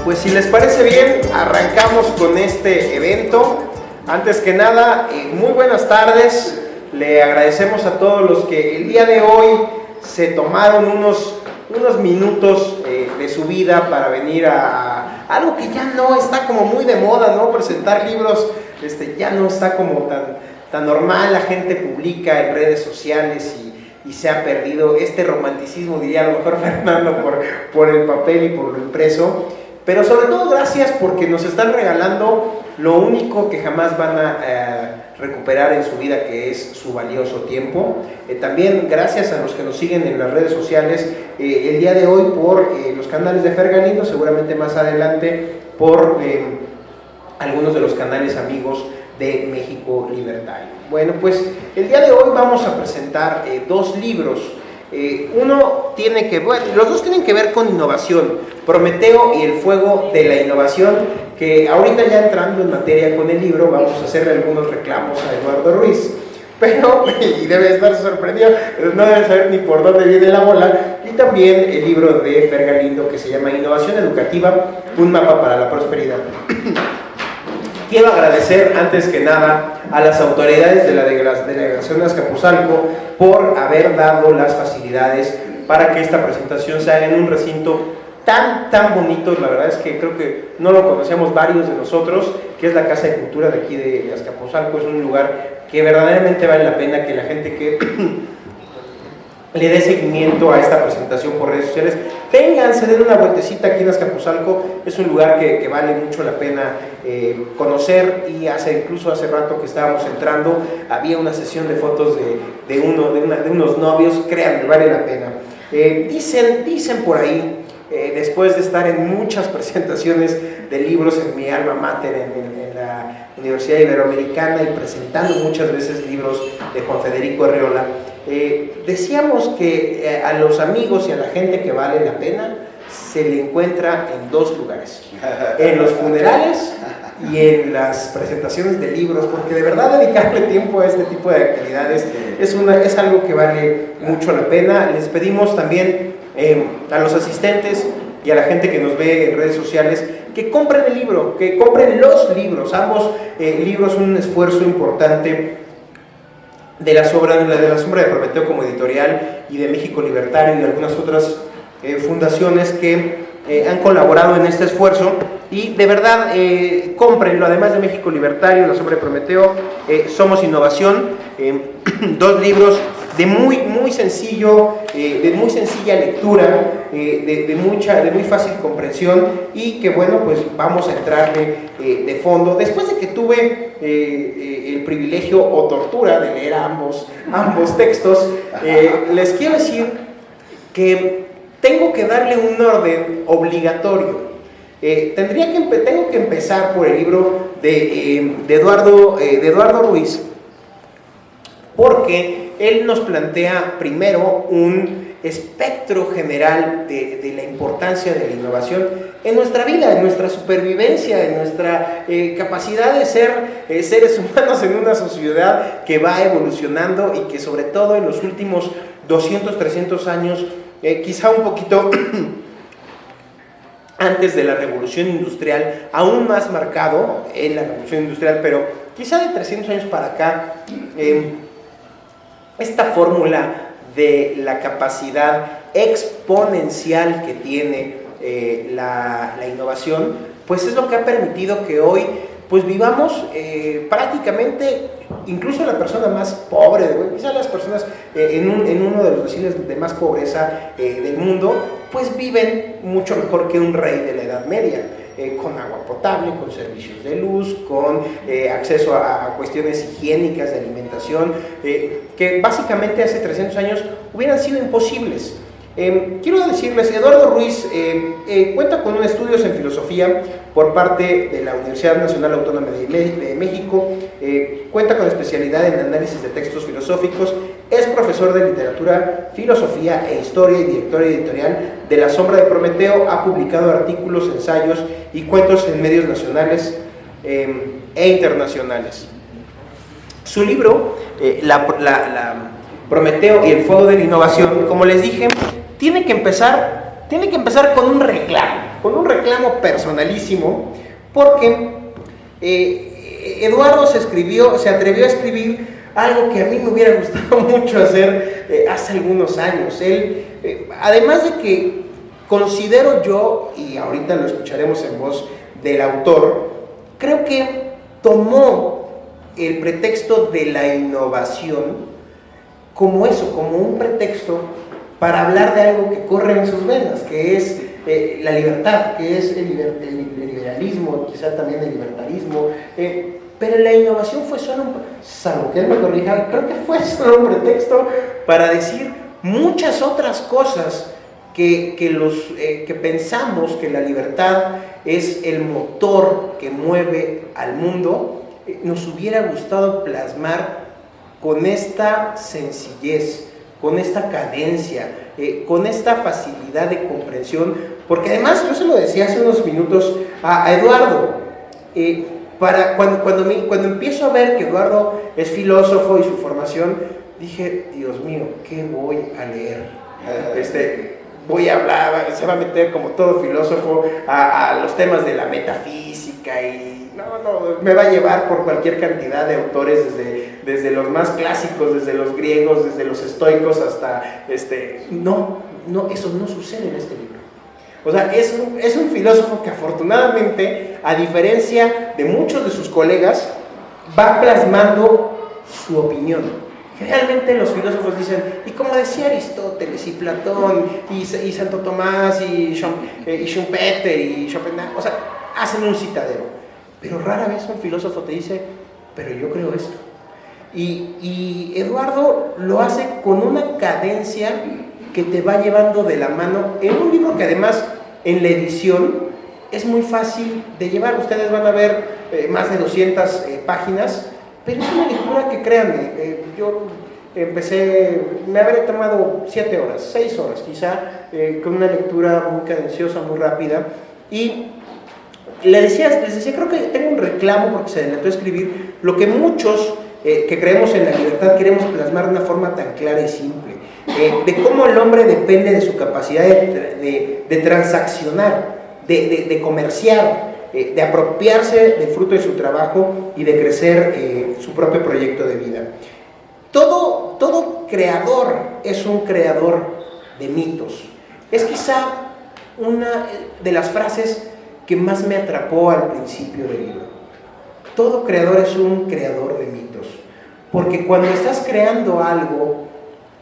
Pues si les parece bien, arrancamos con este evento. Antes que nada, muy buenas tardes. Le agradecemos a todos los que el día de hoy se tomaron unos minutos de su vida para venir a algo que ya no está como muy de moda, ¿no? Presentar libros ya no está como tan normal. La gente publica en redes sociales y se ha perdido este romanticismo, diría a lo mejor Fernando, por el papel y por lo impreso. Pero sobre todo gracias porque nos están regalando lo único que jamás van a recuperar en su vida, que es su valioso tiempo. También gracias a los que nos siguen en las redes sociales, el día de hoy por los canales de Fer Galindo, seguramente más adelante por algunos de los canales amigos de México Libertario. Bueno, pues el día de hoy vamos a presentar dos libros. Los dos tienen que ver con innovación: Prometeo y el fuego de la innovación, que ahorita ya entrando en materia con el libro vamos a hacerle algunos reclamos a Eduardo Ruiz, pero, y debe estar sorprendido, no debe saber ni por dónde viene la bola. Y también el libro de Fer Galindo que se llama Innovación Educativa, un mapa para la prosperidad. Quiero agradecer antes que nada a las autoridades de la delegación de Azcapotzalco por haber dado las facilidades para que esta presentación se haga en un recinto tan bonito. La verdad es que creo que no lo conocíamos varios de nosotros, que es la Casa de Cultura de aquí de Azcapotzalco. Es un lugar que verdaderamente vale la pena que la gente que le dé seguimiento a esta presentación por redes sociales vengan, se den una vueltecita aquí en Azcapotzalco. Es un lugar que vale mucho la pena conocer, y incluso hace rato que estábamos entrando había una sesión de fotos de unos novios. Créanme, vale la pena. Dicen por ahí, después de estar en muchas presentaciones de libros en mi alma mater, en la Universidad Iberoamericana, y presentando muchas veces libros de Juan Federico Arriola, decíamos que a los amigos y a la gente que vale la pena se le encuentra en dos lugares: en los funerales y en las presentaciones de libros, porque de verdad dedicarle tiempo a este tipo de actividades es algo que vale mucho la pena. Les pedimos también a los asistentes y a la gente que nos ve en redes sociales que compren el libro, que compren los libros. Ambos libros son un esfuerzo importante de la Sombra de Prometeo como editorial, y de México Libertario y algunas otras fundaciones que han colaborado en este esfuerzo. Y de verdad, cómprenlo. Además de México Libertario, La Sombra de Prometeo, Somos Innovación, dos libros de muy sencilla lectura, de muy fácil comprensión, y que bueno, pues vamos a entrarle de fondo. Después de que tuve el privilegio o tortura de leer ambos textos, les quiero decir que tengo que darle un orden obligatorio. Tengo que empezar por el libro de Eduardo Ruiz, porque él nos plantea primero un espectro general de la importancia de la innovación en nuestra vida, en nuestra supervivencia, en nuestra capacidad de ser seres humanos en una sociedad que va evolucionando, y que sobre todo en los últimos 200, 300 años, quizá un poquito antes de la Revolución Industrial, aún más marcado en la Revolución Industrial, pero quizá de 300 años para acá, esta fórmula de la capacidad exponencial que tiene la innovación, pues es lo que ha permitido que hoy pues vivamos prácticamente, incluso la persona más pobre, quizás las personas en uno de los deciles de más pobreza del mundo, pues viven mucho mejor que un rey de la Edad Media, con agua potable, con servicios de luz, con acceso a cuestiones higiénicas de alimentación, que básicamente hace 300 años hubieran sido imposibles. Quiero decirles, Eduardo Ruiz cuenta con estudios en filosofía por parte de la Universidad Nacional Autónoma de México, cuenta con especialidad en análisis de textos filosóficos, es profesor de literatura, filosofía e historia y director editorial de La Sombra de Prometeo. Ha publicado artículos, ensayos y cuentos en medios nacionales e internacionales. Su libro, Prometeo y el fuego de la innovación, como les dije, tiene que empezar con un reclamo. con un reclamo personalísimo, porque Eduardo se atrevió a escribir algo que a mí me hubiera gustado mucho hacer hace algunos años. Él, además de que considero yo, y ahorita lo escucharemos en voz del autor, creo que tomó el pretexto de la innovación como eso, como un pretexto para hablar de algo que corre en sus venas, que es la libertad, que es el liberalismo, quizá también el libertarismo, pero la innovación fue solo salvo que él me corrija, creo que fue solo un pretexto para decir muchas otras cosas que pensamos que la libertad es el motor que mueve al mundo. Nos hubiera gustado plasmar con esta sencillez, con esta cadencia, con esta facilidad de comprensión, porque además, yo se lo decía hace unos minutos a Eduardo, cuando empiezo a ver que Eduardo es filósofo y su formación, dije, Dios mío, ¿qué voy a leer? Voy a hablar, se va a meter como todo filósofo a los temas de la metafísica y no, me va a llevar por cualquier cantidad de autores, desde los más clásicos, desde los griegos, desde los estoicos hasta, no, eso no sucede en este libro. O sea, es un filósofo que afortunadamente, a diferencia de muchos de sus colegas, va plasmando su opinión. Generalmente los filósofos dicen, y como decía Aristóteles y Platón y Santo Tomás y Schumpeter y Schopenhauer, o sea, hacen un citadero, pero rara vez un filósofo te dice, pero yo creo esto. Y Eduardo lo hace con una cadencia que te va llevando de la mano en un libro que además en la edición es muy fácil de llevar. Ustedes van a ver más de 200 páginas, pero es una lectura que, créanme, yo me habré tomado 7 horas, 6 horas quizá, con una lectura muy cadenciosa, muy rápida, y les decía, creo que tengo un reclamo porque se adelantó a escribir lo que muchos que creemos en la libertad queremos plasmar de una forma tan clara y simple, de cómo el hombre depende de su capacidad de transaccionar, de comerciar, de apropiarse del fruto de su trabajo y de crecer su propio proyecto de vida. Todo creador es un creador de mitos. Es quizá una de las frases que más me atrapó al principio del libro. Todo creador es un creador de mitos, porque cuando estás creando algo,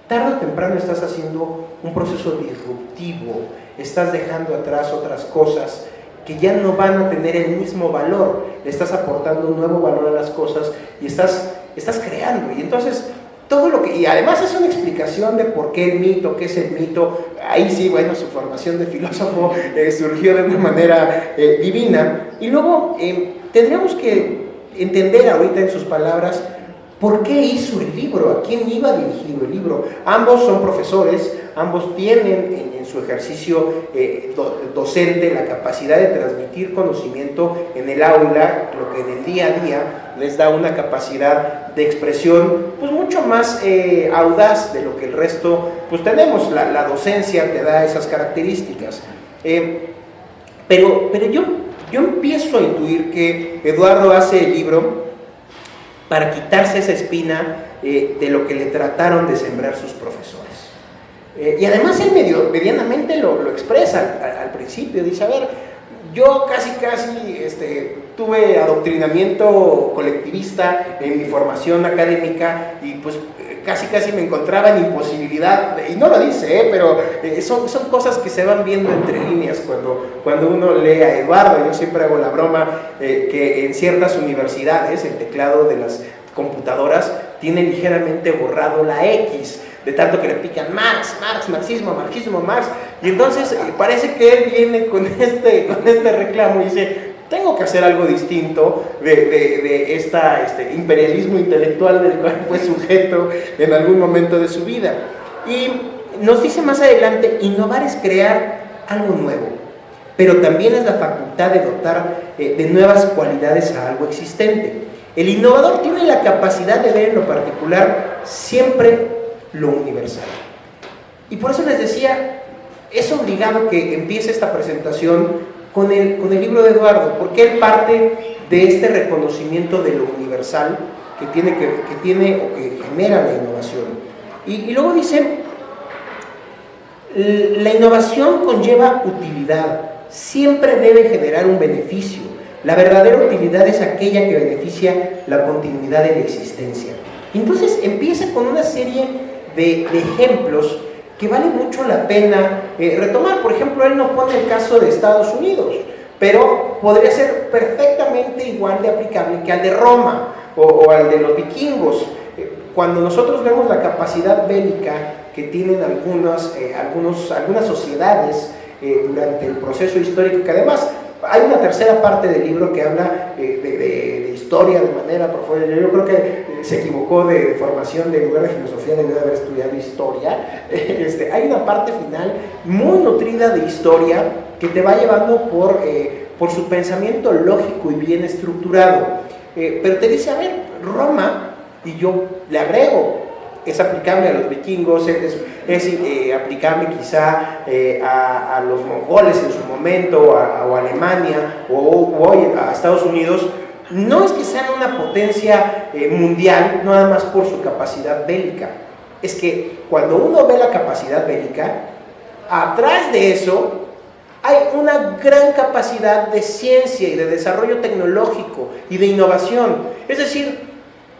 tarde o temprano estás haciendo un proceso disruptivo, estás dejando atrás otras cosas que ya no van a tener el mismo valor, le estás aportando un nuevo valor a las cosas y estás creando. Y entonces, y además es una explicación de por qué el mito, qué es el mito. Ahí sí, bueno, su formación de filósofo surgió de una manera divina. Y luego tendríamos que entender ahorita en sus palabras por qué hizo el libro, a quién iba dirigido el libro. Ambos son profesores, ambos tienen en su ejercicio docente la capacidad de transmitir conocimiento en el aula, lo que en el día a día les da una capacidad de expresión pues mucho más audaz de lo que el resto pues tenemos. La docencia te da esas características, pero yo empiezo a intuir que Eduardo hace el libro para quitarse esa espina de lo que le trataron de sembrar sus profesores. Y además él medianamente lo expresa al principio, dice, a ver, yo casi tuve adoctrinamiento colectivista en mi formación académica y pues casi me encontraba en imposibilidad, y no lo dice, pero son cosas que se van viendo entre líneas cuando uno lee a Eduardo. Yo siempre hago la broma que en ciertas universidades el teclado de las computadoras tiene ligeramente borrado la X, de tanto que le pican marxismo, Marx, y entonces parece que él viene con este reclamo y dice, tengo que hacer algo distinto de este imperialismo intelectual del cual fue sujeto en algún momento de su vida. Y nos dice más adelante, innovar es crear algo nuevo, pero también es la facultad de dotar de nuevas cualidades a algo existente. El innovador tiene la capacidad de ver en lo particular siempre lo universal. Y por eso les decía, es obligado que empiece esta presentación con el libro de Eduardo, porque él parte de este reconocimiento de lo universal que tiene o que genera la innovación. Y luego dice, la innovación conlleva utilidad, siempre debe generar un beneficio. La verdadera utilidad es aquella que beneficia la continuidad de la existencia. Entonces empieza con una serie de ejemplos que vale mucho la pena retomar. Por ejemplo, él no pone el caso de Estados Unidos, pero podría ser perfectamente igual de aplicable que al de Roma o al de los vikingos. Cuando nosotros vemos la capacidad bélica que tienen algunas sociedades durante el proceso histórico, que además hay una tercera parte del libro que habla de historia de manera profunda. Yo creo que se equivocó de formación, en lugar de filosofía debió de haber estudiado historia. Hay una parte final muy nutrida de historia que te va llevando por su pensamiento lógico y bien estructurado. Pero te dice, a ver, Roma, y yo le agrego, es aplicable a los vikingos, es aplicable quizá a los mongoles en su momento, o a Alemania, o hoy a Estados Unidos. No es que sean una potencia mundial, nada más por su capacidad bélica. Es que cuando uno ve la capacidad bélica, atrás de eso hay una gran capacidad de ciencia y de desarrollo tecnológico y de innovación. Es decir,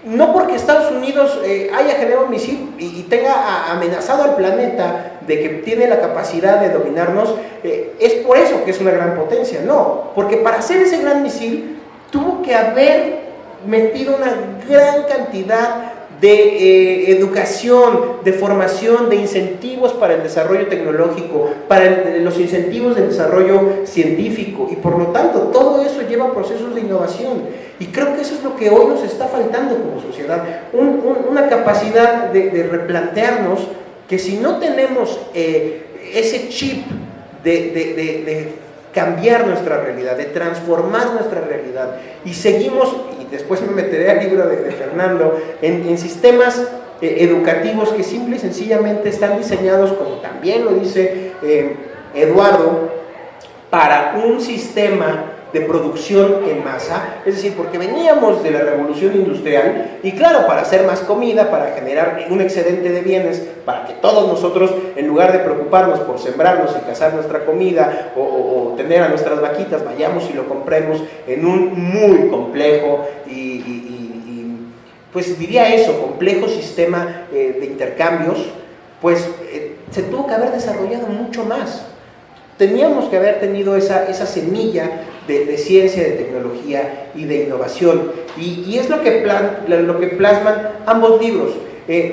no porque Estados Unidos haya generado un misil y tenga amenazado al planeta de que tiene la capacidad de dominarnos, es por eso que es una gran potencia. No, porque para hacer ese gran misil tuvo que haber metido una gran cantidad de educación, de formación, de incentivos para el desarrollo tecnológico, para los incentivos del desarrollo científico, y por lo tanto todo eso lleva procesos de innovación. Y creo que eso es lo que hoy nos está faltando como sociedad, una capacidad de replantearnos que si no tenemos ese chip de cambiar nuestra realidad, de transformar nuestra realidad, y seguimos, y después me meteré al libro de Fernando, en sistemas educativos que simple y sencillamente están diseñados, como también lo dice Eduardo, para un sistema de producción en masa, es decir, porque veníamos de la revolución industrial, y claro, para hacer más comida, para generar un excedente de bienes, para que todos nosotros, en lugar de preocuparnos por sembrarnos y cazar nuestra comida, o tener a nuestras vaquitas, vayamos y lo compremos en un muy complejo pues diría eso, complejo sistema de intercambios, pues se tuvo que haber desarrollado mucho más. Teníamos que haber tenido esa semilla de ciencia, de tecnología y de innovación, y es lo que plasman ambos libros.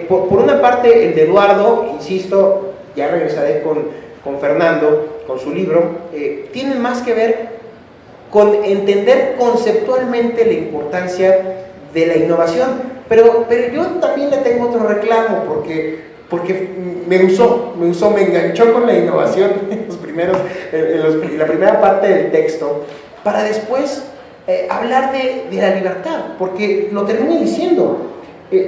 Por una parte, el de Eduardo, insisto, ya regresaré con Fernando, con su libro, tiene más que ver con entender conceptualmente la importancia de la innovación, pero yo también le tengo otro reclamo, porque me enganchó con la innovación en la primera parte del texto, para después hablar de la libertad, porque lo termina diciendo,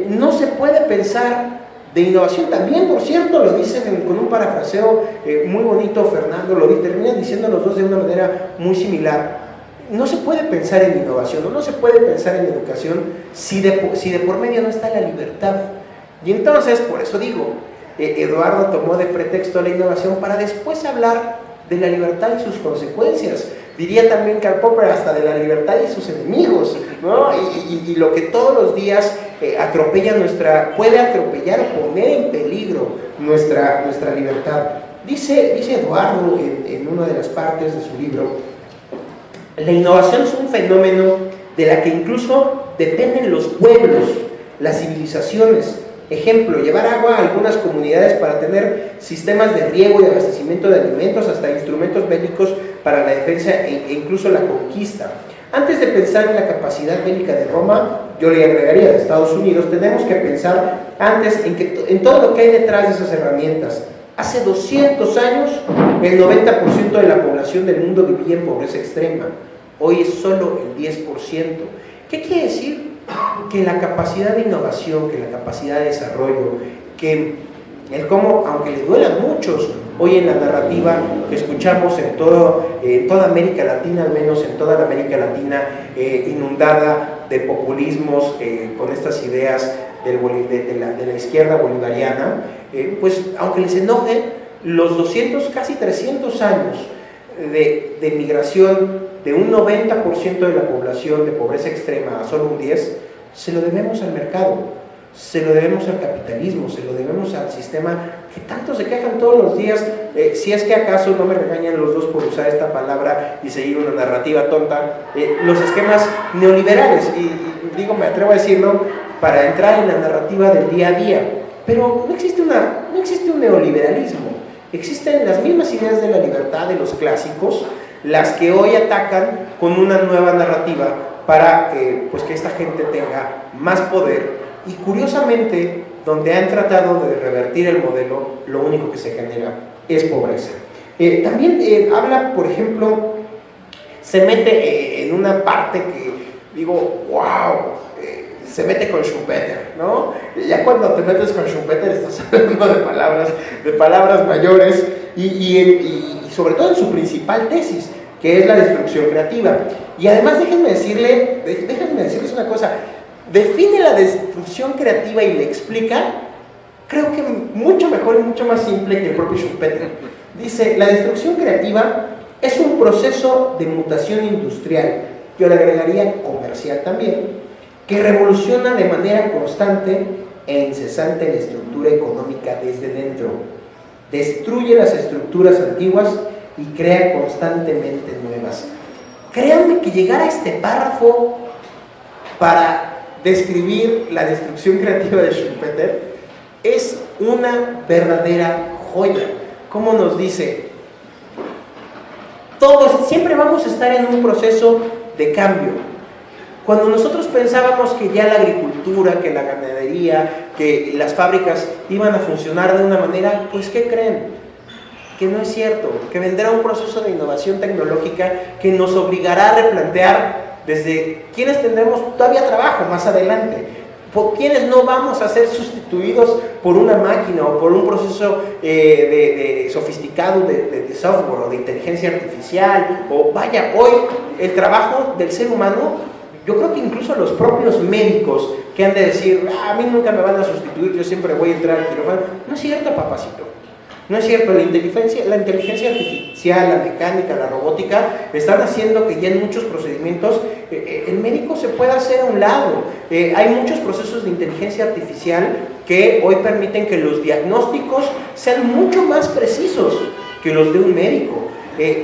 no se puede pensar de innovación. También, por cierto, lo dicen con un parafraseo muy bonito, Fernando, terminan diciendo los dos de una manera muy similar. No se puede pensar en innovación, no se puede pensar en educación si de por medio no está la libertad. Y entonces, por eso digo, Eduardo tomó de pretexto la innovación para después hablar de la libertad y sus consecuencias. Diría también Karl Popper, hasta de la libertad y sus enemigos, ¿no? Y lo que todos los días puede atropellar o poner en peligro nuestra libertad. Dice Eduardo en una de las partes de su libro: la innovación es un fenómeno de la que incluso dependen los pueblos, las civilizaciones. Ejemplo, llevar agua a algunas comunidades para tener sistemas de riego y abastecimiento de alimentos, hasta instrumentos bélicos para la defensa e incluso la conquista. Antes de pensar en la capacidad bélica de Roma, yo le agregaría de Estados Unidos, tenemos que pensar antes en todo lo que hay detrás de esas herramientas. Hace 200 años, el 90% de la población del mundo vivía en pobreza extrema. Hoy es solo el 10%. ¿Qué quiere decir? Que la capacidad de innovación, que la capacidad de desarrollo, que el cómo, aunque le duelan muchos, Hoy en la narrativa que escuchamos en toda América Latina, al menos en toda la América Latina, inundada de populismos, con estas ideas de la izquierda bolivariana, pues aunque les enoje, los 200, casi 300 años de migración de un 90% de la población de pobreza extrema a solo un 10%, se lo debemos al mercado. Se lo debemos al capitalismo, se lo debemos al sistema que tanto se quejan todos los días, si es que acaso no me regañan los dos por usar esta palabra y seguir una narrativa tonta, los esquemas neoliberales, y digo, me atrevo a decirlo, para entrar en la narrativa del día a día, pero no existe un neoliberalismo, existen las mismas ideas de la libertad de los clásicos, las que hoy atacan con una nueva narrativa para pues que esta gente tenga más poder. Y curiosamente, donde han tratado de revertir el modelo, lo único que se genera es pobreza. También habla, por ejemplo, se mete en una parte que digo, wow, se mete con Schumpeter, ¿no? Ya cuando te metes con Schumpeter estás hablando de palabras mayores y sobre todo en su principal tesis, que es la destrucción creativa. Y además déjenme decirles una cosa, define la destrucción creativa y le explica, creo que mucho mejor y mucho más simple que el propio Schumpeter. Dice, la destrucción creativa es un proceso de mutación industrial, yo le agregaría comercial también, que revoluciona de manera constante e incesante la estructura económica desde dentro, destruye las estructuras antiguas y crea constantemente nuevas. Créanme que llegar a este párrafo para describir la destrucción creativa de Schumpeter es una verdadera joya. Como nos dice, todos siempre vamos a estar en un proceso de cambio. Cuando nosotros pensábamos que ya la agricultura, que la ganadería, que las fábricas iban a funcionar de una manera, pues ¿qué creen? Que no es cierto, que vendrá un proceso de innovación tecnológica que nos obligará a replantear desde quienes tendremos todavía trabajo más adelante, por quienes no vamos a ser sustituidos por una máquina o por un proceso sofisticado de software o de inteligencia artificial, o vaya, hoy el trabajo del ser humano, yo creo que incluso los propios médicos que han de decir, a mí nunca me van a sustituir, yo siempre voy a entrar al quirófano, no es cierto, papacito. No es cierto, la inteligencia artificial, la mecánica, la robótica están haciendo que ya en muchos procedimientos el médico se pueda hacer a un lado. Hay muchos procesos de inteligencia artificial que hoy permiten que los diagnósticos sean mucho más precisos que los de un médico.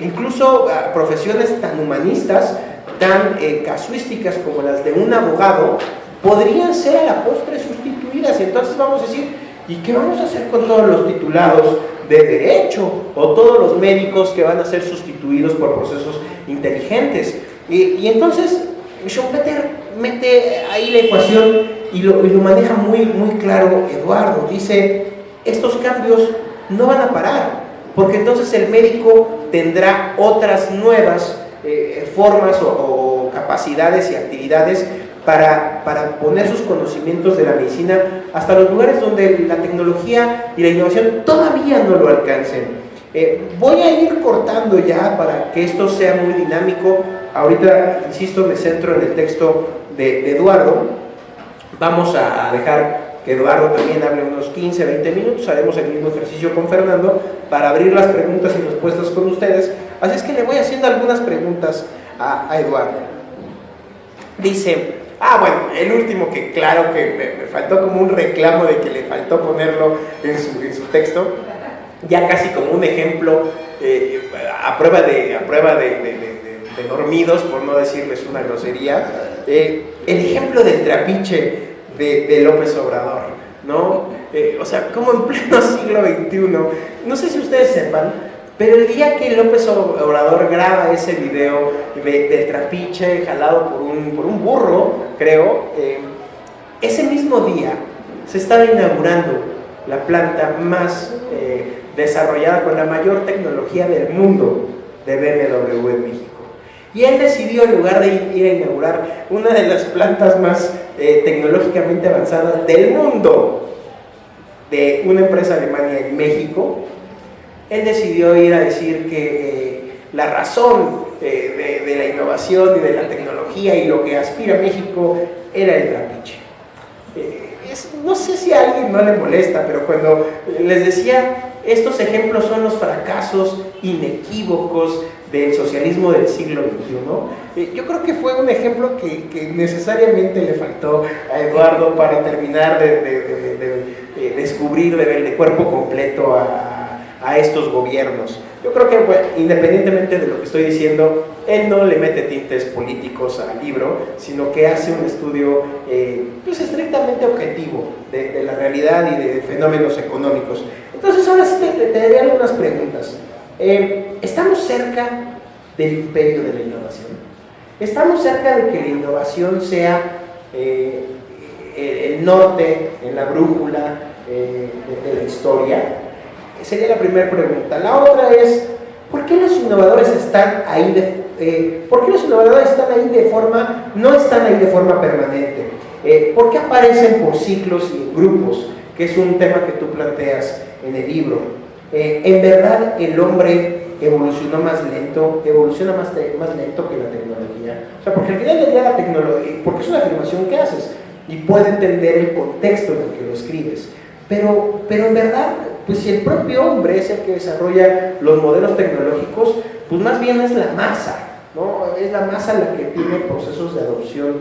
Incluso profesiones tan humanistas, tan casuísticas como las de un abogado, podrían ser a la postre sustituidas. Entonces vamos a decir, ¿y qué vamos a hacer con todos los titulados de derecho o todos los médicos que van a ser sustituidos por procesos inteligentes? Y entonces Schumpeter mete ahí la ecuación y lo maneja muy, muy claro Eduardo. Dice, estos cambios no van a parar, porque entonces el médico tendrá otras nuevas formas o capacidades y actividades para poner sus conocimientos de la medicina hasta los lugares donde la tecnología y la innovación todavía no lo alcancen. Voy a ir cortando ya para que esto sea muy dinámico. Ahorita, insisto, me centro en el texto de Eduardo. Vamos a dejar que Eduardo también hable unos 15, 20 minutos. Haremos el mismo ejercicio con Fernando para abrir las preguntas y respuestas con ustedes. Así es que le voy haciendo algunas preguntas a Eduardo. Dice, bueno, el último que claro que me faltó como un reclamo de que le faltó ponerlo en su texto, ya casi como un ejemplo a prueba de dormidos, por no decirles una grosería, el ejemplo del trapiche de López Obrador, ¿no? O sea, como en pleno siglo XXI, no sé si ustedes sepan, pero el día que López Obrador graba ese video del trapiche jalado por un burro, creo, ese mismo día se estaba inaugurando la planta más desarrollada con la mayor tecnología del mundo de BMW en México. Y él decidió, en lugar de ir a inaugurar una de las plantas más tecnológicamente avanzadas del mundo de una empresa alemana en México, él decidió ir a decir que la razón de la innovación y de la tecnología y lo que aspira México era el trapiche. No sé si a alguien no le molesta, pero cuando les decía, estos ejemplos son los fracasos inequívocos del socialismo del siglo XXI, yo creo que fue un ejemplo que necesariamente le faltó a Eduardo para terminar de descubrir de cuerpo completo a estos gobiernos. Yo creo que, bueno, independientemente de lo que estoy diciendo, él no le mete tintes políticos al libro, sino que hace un estudio pues estrictamente objetivo de la realidad y de fenómenos económicos. Entonces ahora sí te daré algunas preguntas. ¿Estamos cerca del imperio de la innovación? ¿Estamos cerca de que la innovación sea el norte en la brújula de la historia? Sería la primera pregunta. La otra es, ¿por qué los innovadores están ahí ¿por qué los innovadores están ahí no están ahí de forma permanente? ¿Por qué aparecen por ciclos y en grupos? Que es un tema que tú planteas en el libro. En verdad, el hombre evoluciona más lento que la tecnología. O sea, porque al final del día la tecnología, porque es una afirmación que haces y puede entender el contexto en el que lo escribes. Pero en verdad, pues si el propio hombre es el que desarrolla los modelos tecnológicos, pues más bien es la masa, ¿no? Es la masa la que tiene procesos de adopción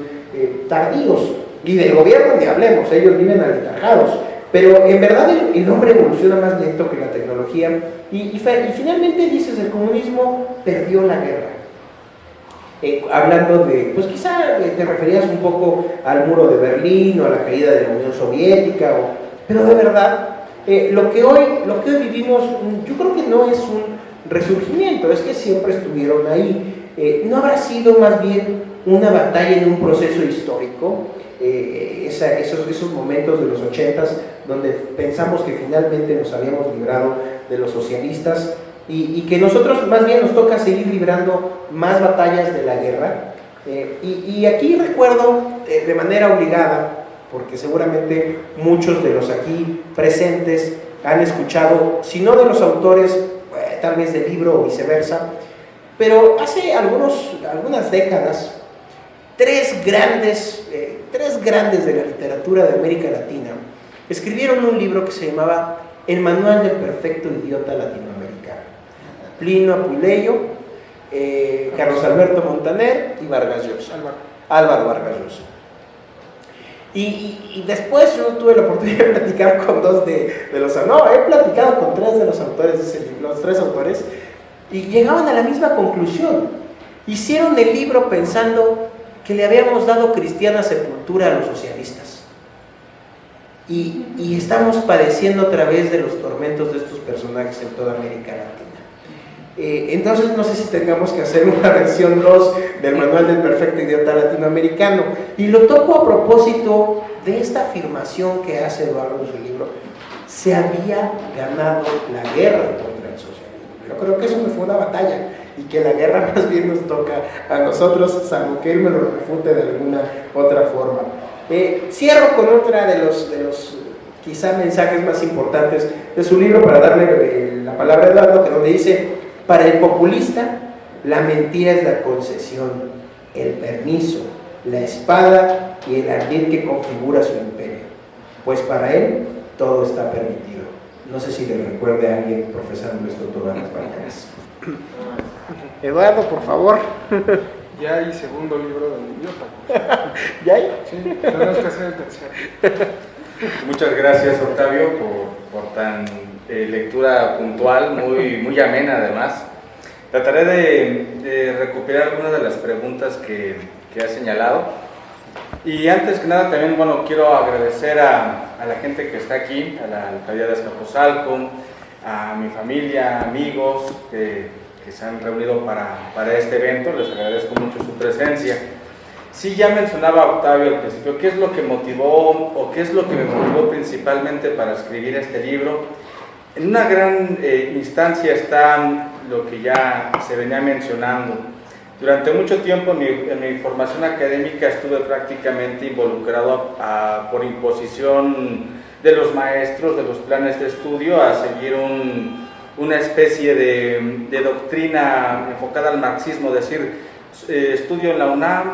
tardíos. Y del gobierno ni hablemos, ellos viven aventajados. Pero en verdad el hombre evoluciona más lento que la tecnología. Y finalmente dices, el comunismo perdió la guerra. Hablando de, pues quizá te referías un poco al muro de Berlín o a la caída de la Unión Soviética, pero de verdad, lo que hoy vivimos, yo creo que no es un resurgimiento, es que siempre estuvieron ahí. ¿No habrá sido más bien una batalla en un proceso histórico? Esos momentos de los 80s donde pensamos que finalmente nos habíamos librado de los socialistas y que nosotros más bien nos toca seguir librando más batallas de la guerra. Y aquí recuerdo de manera obligada, porque seguramente muchos de los aquí presentes han escuchado, si no de los autores, tal vez del libro o viceversa, pero hace algunas décadas, tres grandes de la literatura de América Latina escribieron un libro que se llamaba El Manual del Perfecto Idiota Latinoamericano. Plinio Apuleyo, Carlos Alberto Montaner y Álvaro Vargas Llosa. Y después yo tuve la oportunidad de platicar con dos de los... No, he platicado con tres de los autores de ese libro, los tres autores, y llegaban a la misma conclusión. Hicieron el libro pensando que le habíamos dado cristiana sepultura a los socialistas. Y estamos padeciendo a través de los tormentos de estos personajes en toda América Latina. Entonces no sé si tengamos que hacer una versión 2 del Manual del Perfecto Idiota Latinoamericano. Y lo toco a propósito de esta afirmación que hace Eduardo en su libro. Se había ganado la guerra contra el socialismo. Yo creo que eso no fue una batalla y que la guerra más bien nos toca a nosotros, salvo que él me lo refute de alguna otra forma. Cierro con otra de los quizá mensajes más importantes de su libro para darle la palabra a Eduardo, que donde dice: para el populista, la mentira es la concesión, el permiso, la espada y el ardid que configura su imperio. Pues para él, todo está permitido. No sé si le recuerde a alguien profesando esto todas las mañanas. Eduardo, por favor. Ya hay segundo libro del idiota. ¿Ya hay? Sí, tenemos que hacer el tercero. Muchas gracias, Octavio, por tan lectura puntual, muy amena además. Trataré de recuperar algunas de las preguntas que ha señalado. Y antes que nada también, quiero agradecer a la gente que está aquí, a la alcaldía de Azcapotzalco, a mi familia, amigos que se han reunido para este evento. Les agradezco mucho su presencia. Sí, ya mencionaba Octavio al principio qué es lo que motivó o qué es lo que me motivó principalmente para escribir este libro. En una gran instancia está lo que ya se venía mencionando. Durante mucho tiempo en mi formación académica estuve prácticamente involucrado por imposición de los maestros, de los planes de estudio, a seguir una especie de doctrina enfocada al marxismo, decir, estudio en la UNAM,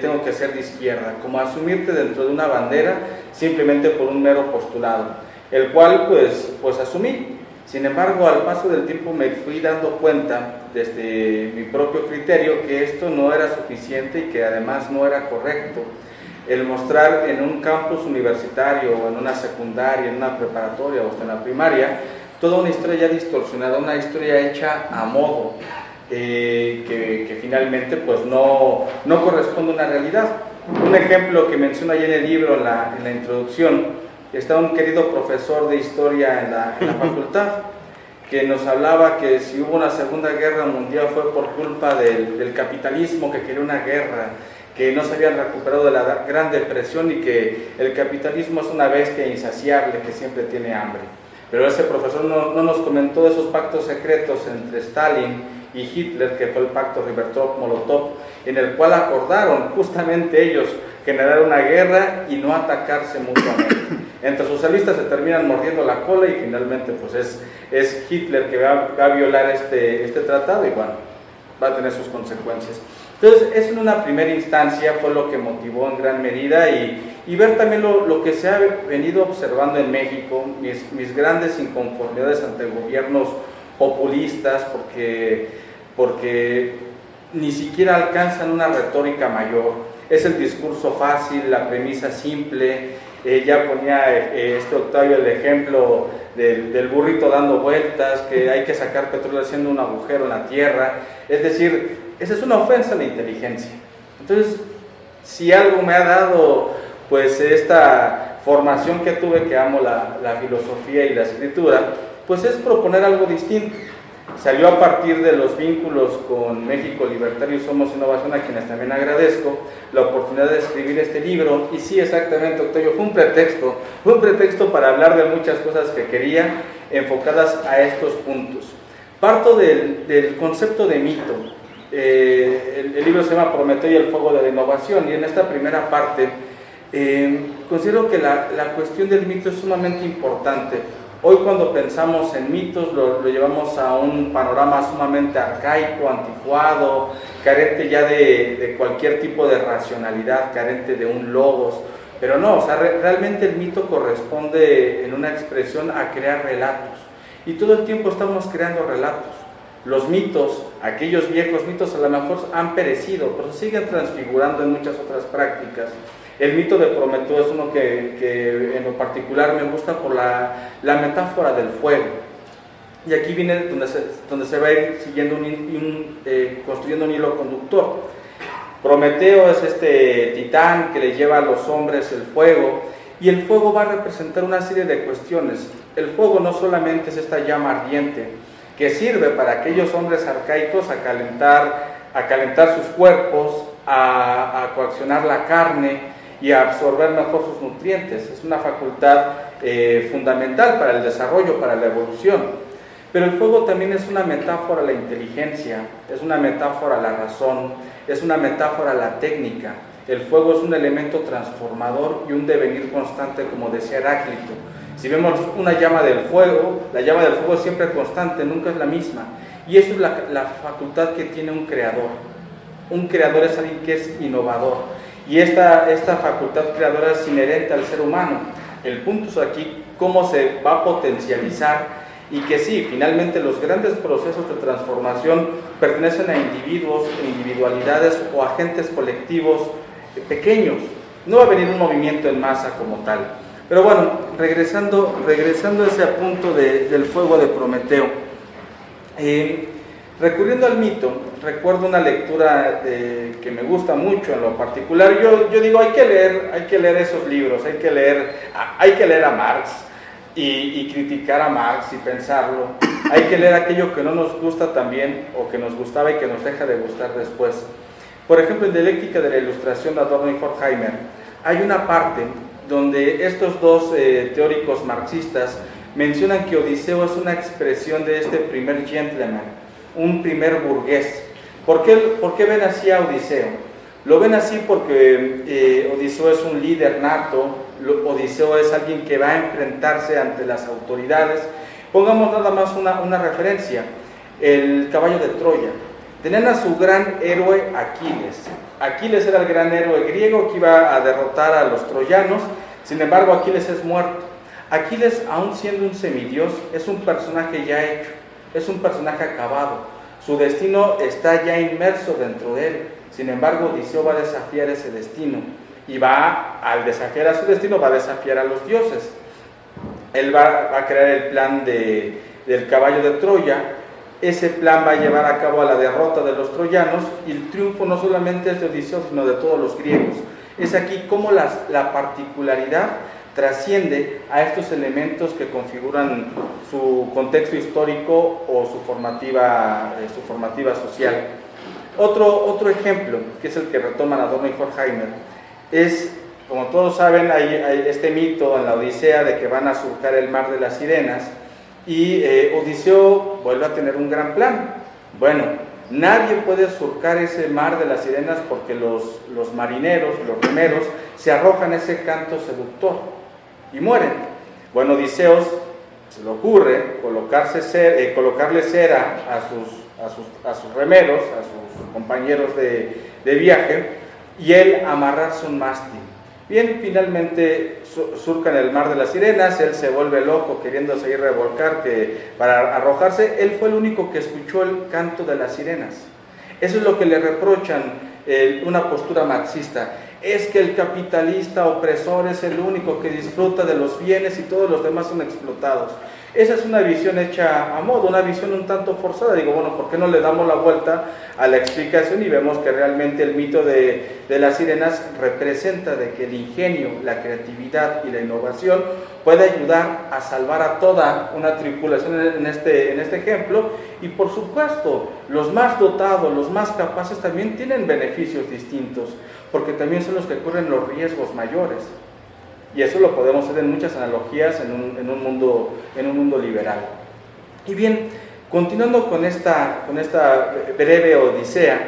tengo que ser de izquierda, como asumirte dentro de una bandera simplemente por un mero postulado, el cual pues asumí. Sin embargo, al paso del tiempo me fui dando cuenta desde mi propio criterio que esto no era suficiente y que además no era correcto. El mostrar en un campus universitario o en una secundaria, en una preparatoria o hasta en la primaria, toda una historia ya distorsionada, una historia hecha a modo, que finalmente pues no corresponde a una realidad. Un ejemplo que menciono ahí en el libro, en la introducción, está un querido profesor de historia en la facultad, que nos hablaba que si hubo una Segunda Guerra Mundial fue por culpa del capitalismo, que quería una guerra, que no se habían recuperado de la Gran Depresión y que el capitalismo es una bestia insaciable que siempre tiene hambre. Pero ese profesor no nos comentó de esos pactos secretos entre Stalin y Hitler, que fue el pacto Ribbentrop-Molotov, en el cual acordaron justamente ellos generar una guerra y no atacarse mutuamente. Entre socialistas se terminan mordiendo la cola y finalmente pues es Hitler que va a violar este tratado y bueno, va a tener sus consecuencias. Entonces, eso en una primera instancia fue lo que motivó en gran medida y ver también lo que se ha venido observando en México, mis grandes inconformidades ante gobiernos populistas, porque ni siquiera alcanzan una retórica mayor. Es el discurso fácil, la premisa simple. Ya ponía Octavio el ejemplo del burrito dando vueltas, que hay que sacar petróleo haciendo un agujero en la tierra. Es decir, esa es una ofensa a la inteligencia. Entonces, si algo me ha dado pues esta formación que tuve, que amo la filosofía y la escritura, pues es proponer algo distinto. Salió a partir de los vínculos con México Libertario y Somos Innovación, a quienes también agradezco la oportunidad de escribir este libro. Y sí, exactamente, Octavio, fue un pretexto para hablar de muchas cosas que quería, enfocadas a estos puntos. Parto del concepto de mito. El libro se llama Prometeo y el fuego de la innovación, y en esta primera parte considero que la cuestión del mito es sumamente importante. Hoy, cuando pensamos en mitos, lo llevamos a un panorama sumamente arcaico, anticuado, carente ya de cualquier tipo de racionalidad, carente de un logos. Pero no, o sea, realmente el mito corresponde en una expresión a crear relatos. Y todo el tiempo estamos creando relatos. Los mitos, aquellos viejos mitos, a lo mejor han perecido, pero se siguen transfigurando en muchas otras prácticas. El mito de Prometeo es uno que en lo particular me gusta por la metáfora del fuego. Y aquí viene donde se va a ir siguiendo construyendo un hilo conductor. Prometeo es este titán que le lleva a los hombres el fuego, y el fuego va a representar una serie de cuestiones. El fuego no solamente es esta llama ardiente que sirve para aquellos hombres arcaicos a calentar sus cuerpos, a coaccionar la carne y a absorber mejor sus nutrientes. Es una facultad fundamental para el desarrollo, para la evolución. Pero el fuego también es una metáfora a la inteligencia, es una metáfora a la razón, es una metáfora a la técnica. El fuego es un elemento transformador y un devenir constante, como decía Heráclito. Si vemos una llama del fuego, la llama del fuego es siempre constante, nunca es la misma. Y eso es la facultad que tiene un creador. Un creador es alguien que es innovador. Y esta facultad creadora es inherente al ser humano. El punto es aquí cómo se va a potencializar, y que sí, finalmente los grandes procesos de transformación pertenecen a individuos, individualidades o agentes colectivos pequeños. No va a venir un movimiento en masa como tal. Pero bueno, regresando a ese punto del fuego de Prometeo, recurriendo al mito, recuerdo una lectura que me gusta mucho en lo particular. Yo digo, hay que leer esos libros, hay que leer a Marx y criticar a Marx y pensarlo. Hay que leer aquello que no nos gusta también, o que nos gustaba y que nos deja de gustar después. Por ejemplo, en Dialéctica de la Ilustración de Adorno y Horkheimer hay una parte donde estos dos teóricos marxistas mencionan que Odiseo es una expresión de este primer gentleman, un primer burgués. ¿Por qué ven así a Odiseo? Lo ven así porque Odiseo es un líder nato, Odiseo es alguien que va a enfrentarse ante las autoridades, Pongamos nada más una referencia, el caballo de Troya. Tenían a su gran héroe Aquiles. Aquiles era el gran héroe griego que iba a derrotar a los troyanos, sin embargo Aquiles es muerto. Aquiles, aun siendo un semidios, es un personaje ya hecho, es un personaje acabado. Su destino está ya inmerso dentro de él. Sin embargo, Odiseo va a desafiar ese destino y al desafiar a su destino, va a desafiar a los dioses. Él va a crear el plan del caballo de Troya. Ese plan va a llevar a cabo a la derrota de los troyanos y el triunfo no solamente es de Odiseo, sino de todos los griegos. Es aquí como la particularidad trasciende a estos elementos que configuran su contexto histórico o su formativa social. Otro ejemplo, que es el que retoman Adorno y Horkheimer, es, como todos saben, hay este mito en la Odisea de que van a surcar el mar de las sirenas y Odiseo vuelve a tener un gran plan. Bueno, nadie puede surcar ese mar de las sirenas porque los marineros, los remeros, se arrojan ese canto seductor y mueren. Bueno, Odiseo se le ocurre colocarle cera a sus remeros, a sus compañeros de viaje, y él amarrarse un mástil. Bien, finalmente surcan el mar de las sirenas, él se vuelve loco queriéndose ir revolcar para arrojarse. Él fue el único que escuchó el canto de las sirenas. Eso es lo que le reprochan una postura marxista. Es que el capitalista opresor es el único que disfruta de los bienes y todos los demás son explotados. Esa es una visión hecha a modo, una visión un tanto forzada. Digo, bueno, ¿por qué no le damos la vuelta a la explicación y vemos que realmente el mito de las sirenas representa de que el ingenio, la creatividad y la innovación puede ayudar a salvar a toda una tripulación en este ejemplo? Y por supuesto, los más dotados, los más capaces también tienen beneficios distintos, porque también son los que corren los riesgos mayores. Y eso lo podemos hacer en muchas analogías en un mundo liberal. Y bien, continuando con esta breve odisea,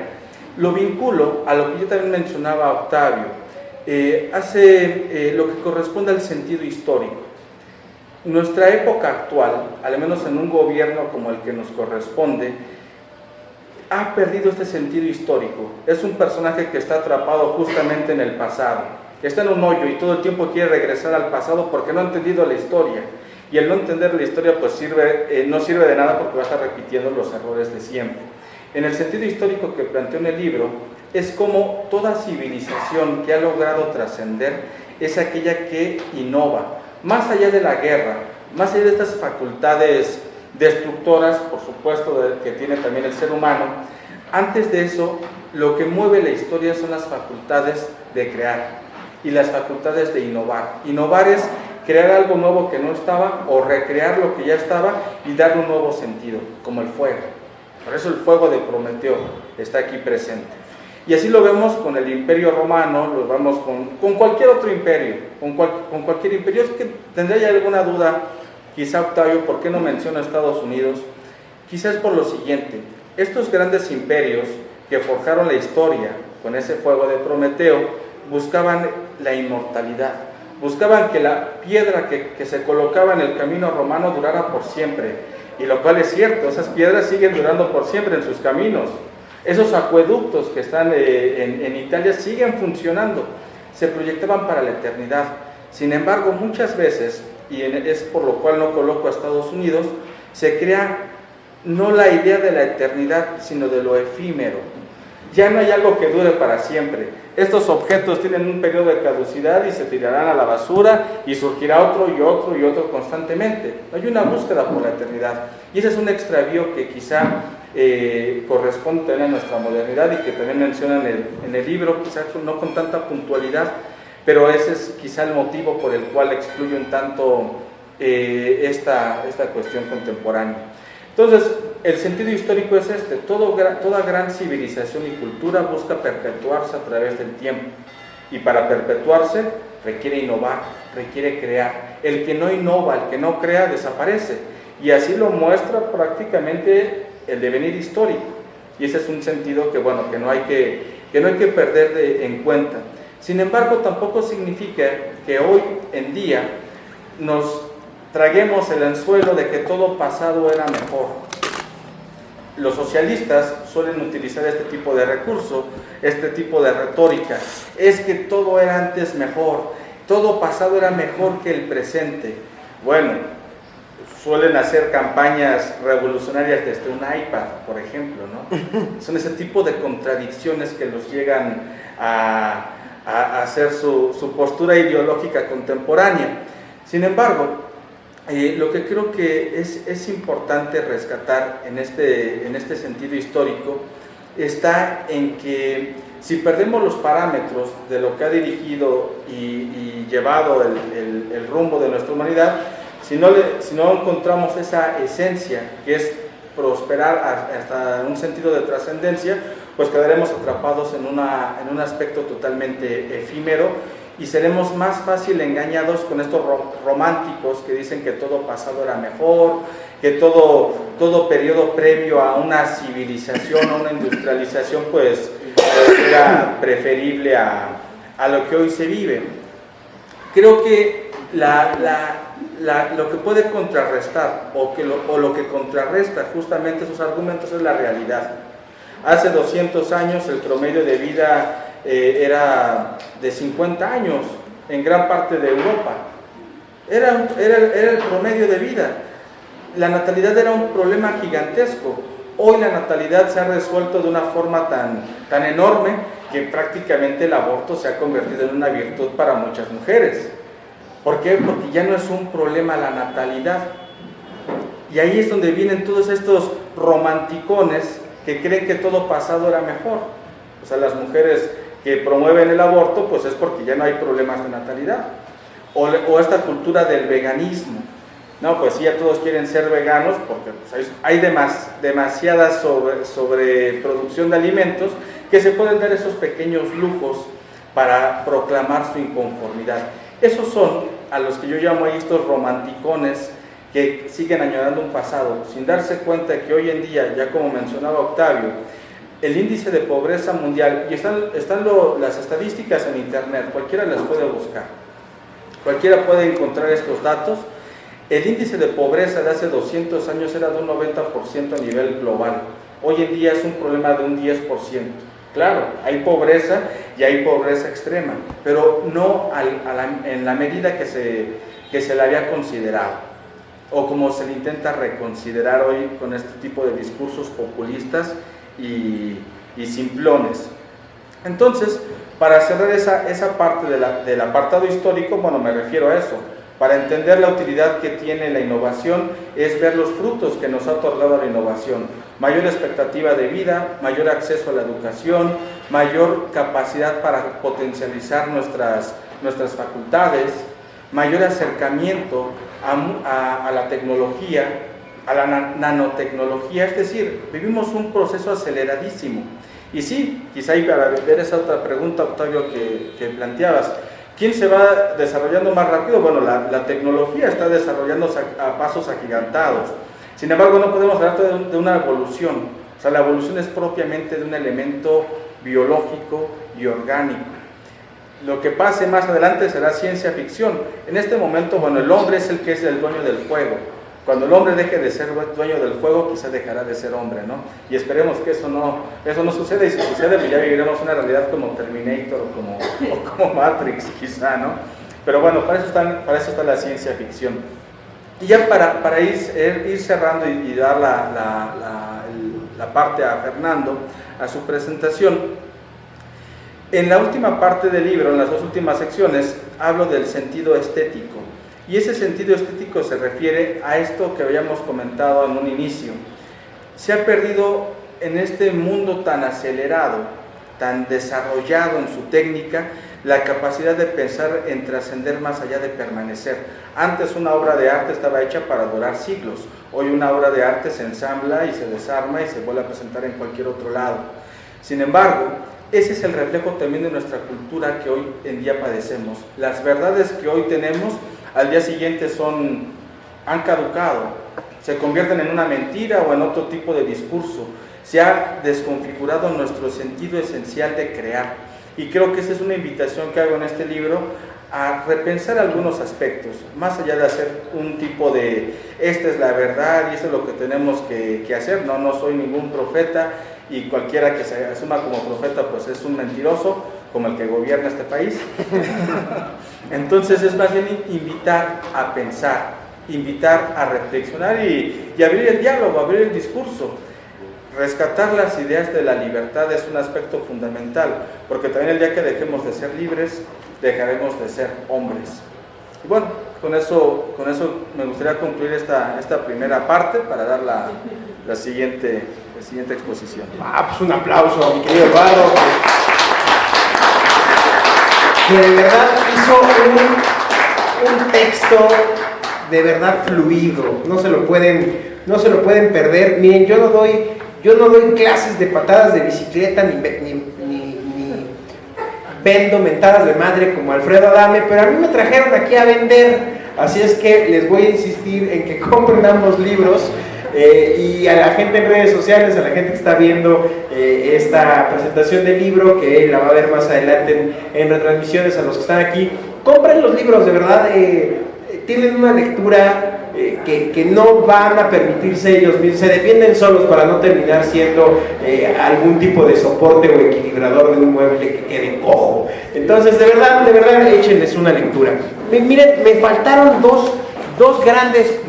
lo vinculo a lo que yo también mencionaba Octavio, hace lo que corresponde al sentido histórico. Nuestra época actual, al menos en un gobierno como el que nos corresponde, ha perdido este sentido histórico. Es un personaje que está atrapado justamente en el pasado. Está en un hoyo y todo el tiempo quiere regresar al pasado porque no ha entendido la historia. Y el no entender la historia pues no sirve de nada porque va a estar repitiendo los errores de siempre. En el sentido histórico que planteo en el libro, es como toda civilización que ha logrado trascender es aquella que innova. Más allá de la guerra, más allá de estas facultades destructoras, por supuesto, que tiene también el ser humano, antes de eso, lo que mueve la historia son las facultades de crear y las facultades de innovar. Innovar es crear algo nuevo que no estaba o recrear lo que ya estaba y darle un nuevo sentido, como el fuego. Por eso el fuego de Prometeo está aquí presente. Y así lo vemos con el Imperio Romano, lo vemos con cualquier otro imperio, con cualquier imperio. Es que tendría ya alguna duda, quizá Octavio, ¿por qué no menciona Estados Unidos? Quizás por lo siguiente: estos grandes imperios que forjaron la historia con ese fuego de Prometeo buscaban la inmortalidad, buscaban que la piedra que se colocaba en el camino romano durara por siempre, y lo cual es cierto, esas piedras siguen durando por siempre en sus caminos. Esos acueductos que están en Italia siguen funcionando, se proyectaban para la eternidad. Sin embargo, muchas veces, y es por lo cual no coloco a Estados Unidos, se crea no la idea de la eternidad, sino de lo efímero. Ya no hay algo que dure para siempre. Estos objetos tienen un periodo de caducidad y se tirarán a la basura y surgirá otro y otro y otro constantemente. No hay una búsqueda por la eternidad. Y ese es un extravío que quizá corresponde también a nuestra modernidad y que también mencionan en el libro, quizá no con tanta puntualidad, pero ese es quizá el motivo por el cual excluye un tanto esta cuestión contemporánea. Entonces, el sentido histórico es este: toda gran civilización y cultura busca perpetuarse a través del tiempo, y para perpetuarse requiere innovar, requiere crear. El que no innova, el que no crea, desaparece, y así lo muestra prácticamente el devenir histórico, y ese es un sentido que no hay que perder en cuenta. Sin embargo, tampoco significa que hoy en día nos traguemos el anzuelo de que todo pasado era mejor. Los socialistas suelen utilizar este tipo de recurso, este tipo de retórica. Es que todo era antes mejor, todo pasado era mejor que el presente. Bueno, suelen hacer campañas revolucionarias desde un iPad, por ejemplo, ¿no? Son ese tipo de contradicciones que los llegan a hacer su postura ideológica contemporánea. Sin embargo, lo que creo que es importante rescatar en este sentido histórico está en que si perdemos los parámetros de lo que ha dirigido y llevado el rumbo de nuestra humanidad, si no encontramos esa esencia que es prosperar hasta un sentido de trascendencia, pues quedaremos atrapados en un aspecto totalmente efímero y seremos más fácil engañados con estos románticos que dicen que todo pasado era mejor, que todo periodo previo a una civilización, a una industrialización, pues era preferible a lo que hoy se vive. Creo que lo que puede contrarrestar o lo que contrarresta justamente esos argumentos es la realidad. Hace 200 años el promedio de vida era de 50 años en gran parte de Europa. Era el promedio de vida. La natalidad era un problema gigantesco. Hoy la natalidad se ha resuelto de una forma tan enorme que prácticamente el aborto se ha convertido en una virtud para muchas mujeres. ¿Por qué? Porque ya no es un problema la natalidad. Y ahí es donde vienen todos estos romanticones que creen que todo pasado era mejor. O sea, las mujeres que promueven el aborto, pues es porque ya no hay problemas de natalidad. O esta cultura del veganismo. No, pues sí, ya todos quieren ser veganos porque pues, hay demasiada sobreproducción de alimentos que se pueden dar esos pequeños lujos para proclamar su inconformidad. Esos son a los que yo llamo ahí estos romanticones que siguen añorando un pasado, sin darse cuenta de que hoy en día, ya como mencionaba Octavio, el índice de pobreza mundial, y están las estadísticas en internet, cualquiera las puede buscar, cualquiera puede encontrar estos datos. El índice de pobreza de hace 200 años era de un 90% a nivel global, hoy en día es un problema de un 10%. Claro, hay pobreza y hay pobreza extrema, pero no en la medida que se le había considerado, o como se le intenta reconsiderar hoy con este tipo de discursos populistas y simplones. Entonces, para cerrar esa parte del apartado histórico, bueno, me refiero a eso. Para entender la utilidad que tiene la innovación es ver los frutos que nos ha otorgado la innovación. Mayor expectativa de vida, mayor acceso a la educación, mayor capacidad para potencializar nuestras facultades, mayor acercamiento a la tecnología, a la nanotecnología, es decir, vivimos un proceso aceleradísimo. Y sí, quizá ahí para ver esa otra pregunta, Octavio, que planteabas, ¿quién se va desarrollando más rápido? Bueno, la tecnología está desarrollándose a pasos agigantados. Sin embargo, no podemos hablar de una evolución. O sea, la evolución es propiamente de un elemento biológico y orgánico. Lo que pase más adelante será ciencia ficción. En este momento, bueno, el hombre es el que es el dueño del fuego. Cuando el hombre deje de ser dueño del fuego, quizá dejará de ser hombre, ¿no? Y esperemos que eso no suceda, y si sucede, pues ya viviremos una realidad como Terminator o como Matrix, quizá, ¿no? Pero bueno, para eso está la ciencia ficción. Y ya para ir cerrando y dar la parte a Fernando, a su presentación, en la última parte del libro, en las dos últimas secciones, hablo del sentido estético. Y ese sentido estético se refiere a esto que habíamos comentado en un inicio. Se ha perdido en este mundo tan acelerado, tan desarrollado en su técnica, la capacidad de pensar en trascender más allá de permanecer. Antes una obra de arte estaba hecha para durar siglos. Hoy una obra de arte se ensambla y se desarma y se vuelve a presentar en cualquier otro lado. Sin embargo, ese es el reflejo también de nuestra cultura que hoy en día padecemos. Las verdades que hoy tenemos al día siguiente han caducado, se convierten en una mentira o en otro tipo de discurso. Se ha desconfigurado nuestro sentido esencial de crear. Y creo que esa es una invitación que hago en este libro a repensar algunos aspectos, más allá de hacer un tipo de, esta es la verdad y esto es lo que tenemos que hacer. No soy ningún profeta, y cualquiera que se asuma como profeta pues es un mentiroso, como el que gobierna este país. Entonces es más bien invitar a pensar, invitar a reflexionar y abrir el diálogo, abrir el discurso. Rescatar las ideas de la libertad es un aspecto fundamental, porque también el día que dejemos de ser libres, dejaremos de ser hombres. Y bueno, con eso me gustaría concluir esta primera parte para dar la siguiente exposición. Pues un aplauso a mi querido Eduardo, que de verdad hizo un texto de verdad fluido, no se lo pueden perder. Miren, yo no doy clases de patadas de bicicleta ni vendo mentadas de madre como Alfredo Adame, pero a mí me trajeron aquí a vender, así es que les voy a insistir en que compren ambos libros. Y a la gente en redes sociales, a la gente que está viendo esta presentación del libro, que la va a ver más adelante en retransmisiones, a los que están aquí, compren los libros, de verdad, tienen una lectura que no van a permitirse ellos mismos, se defienden solos para no terminar siendo algún tipo de soporte o equilibrador de un mueble que quede cojo. Entonces, de verdad, échenles una lectura. Miren, me faltaron dos grandes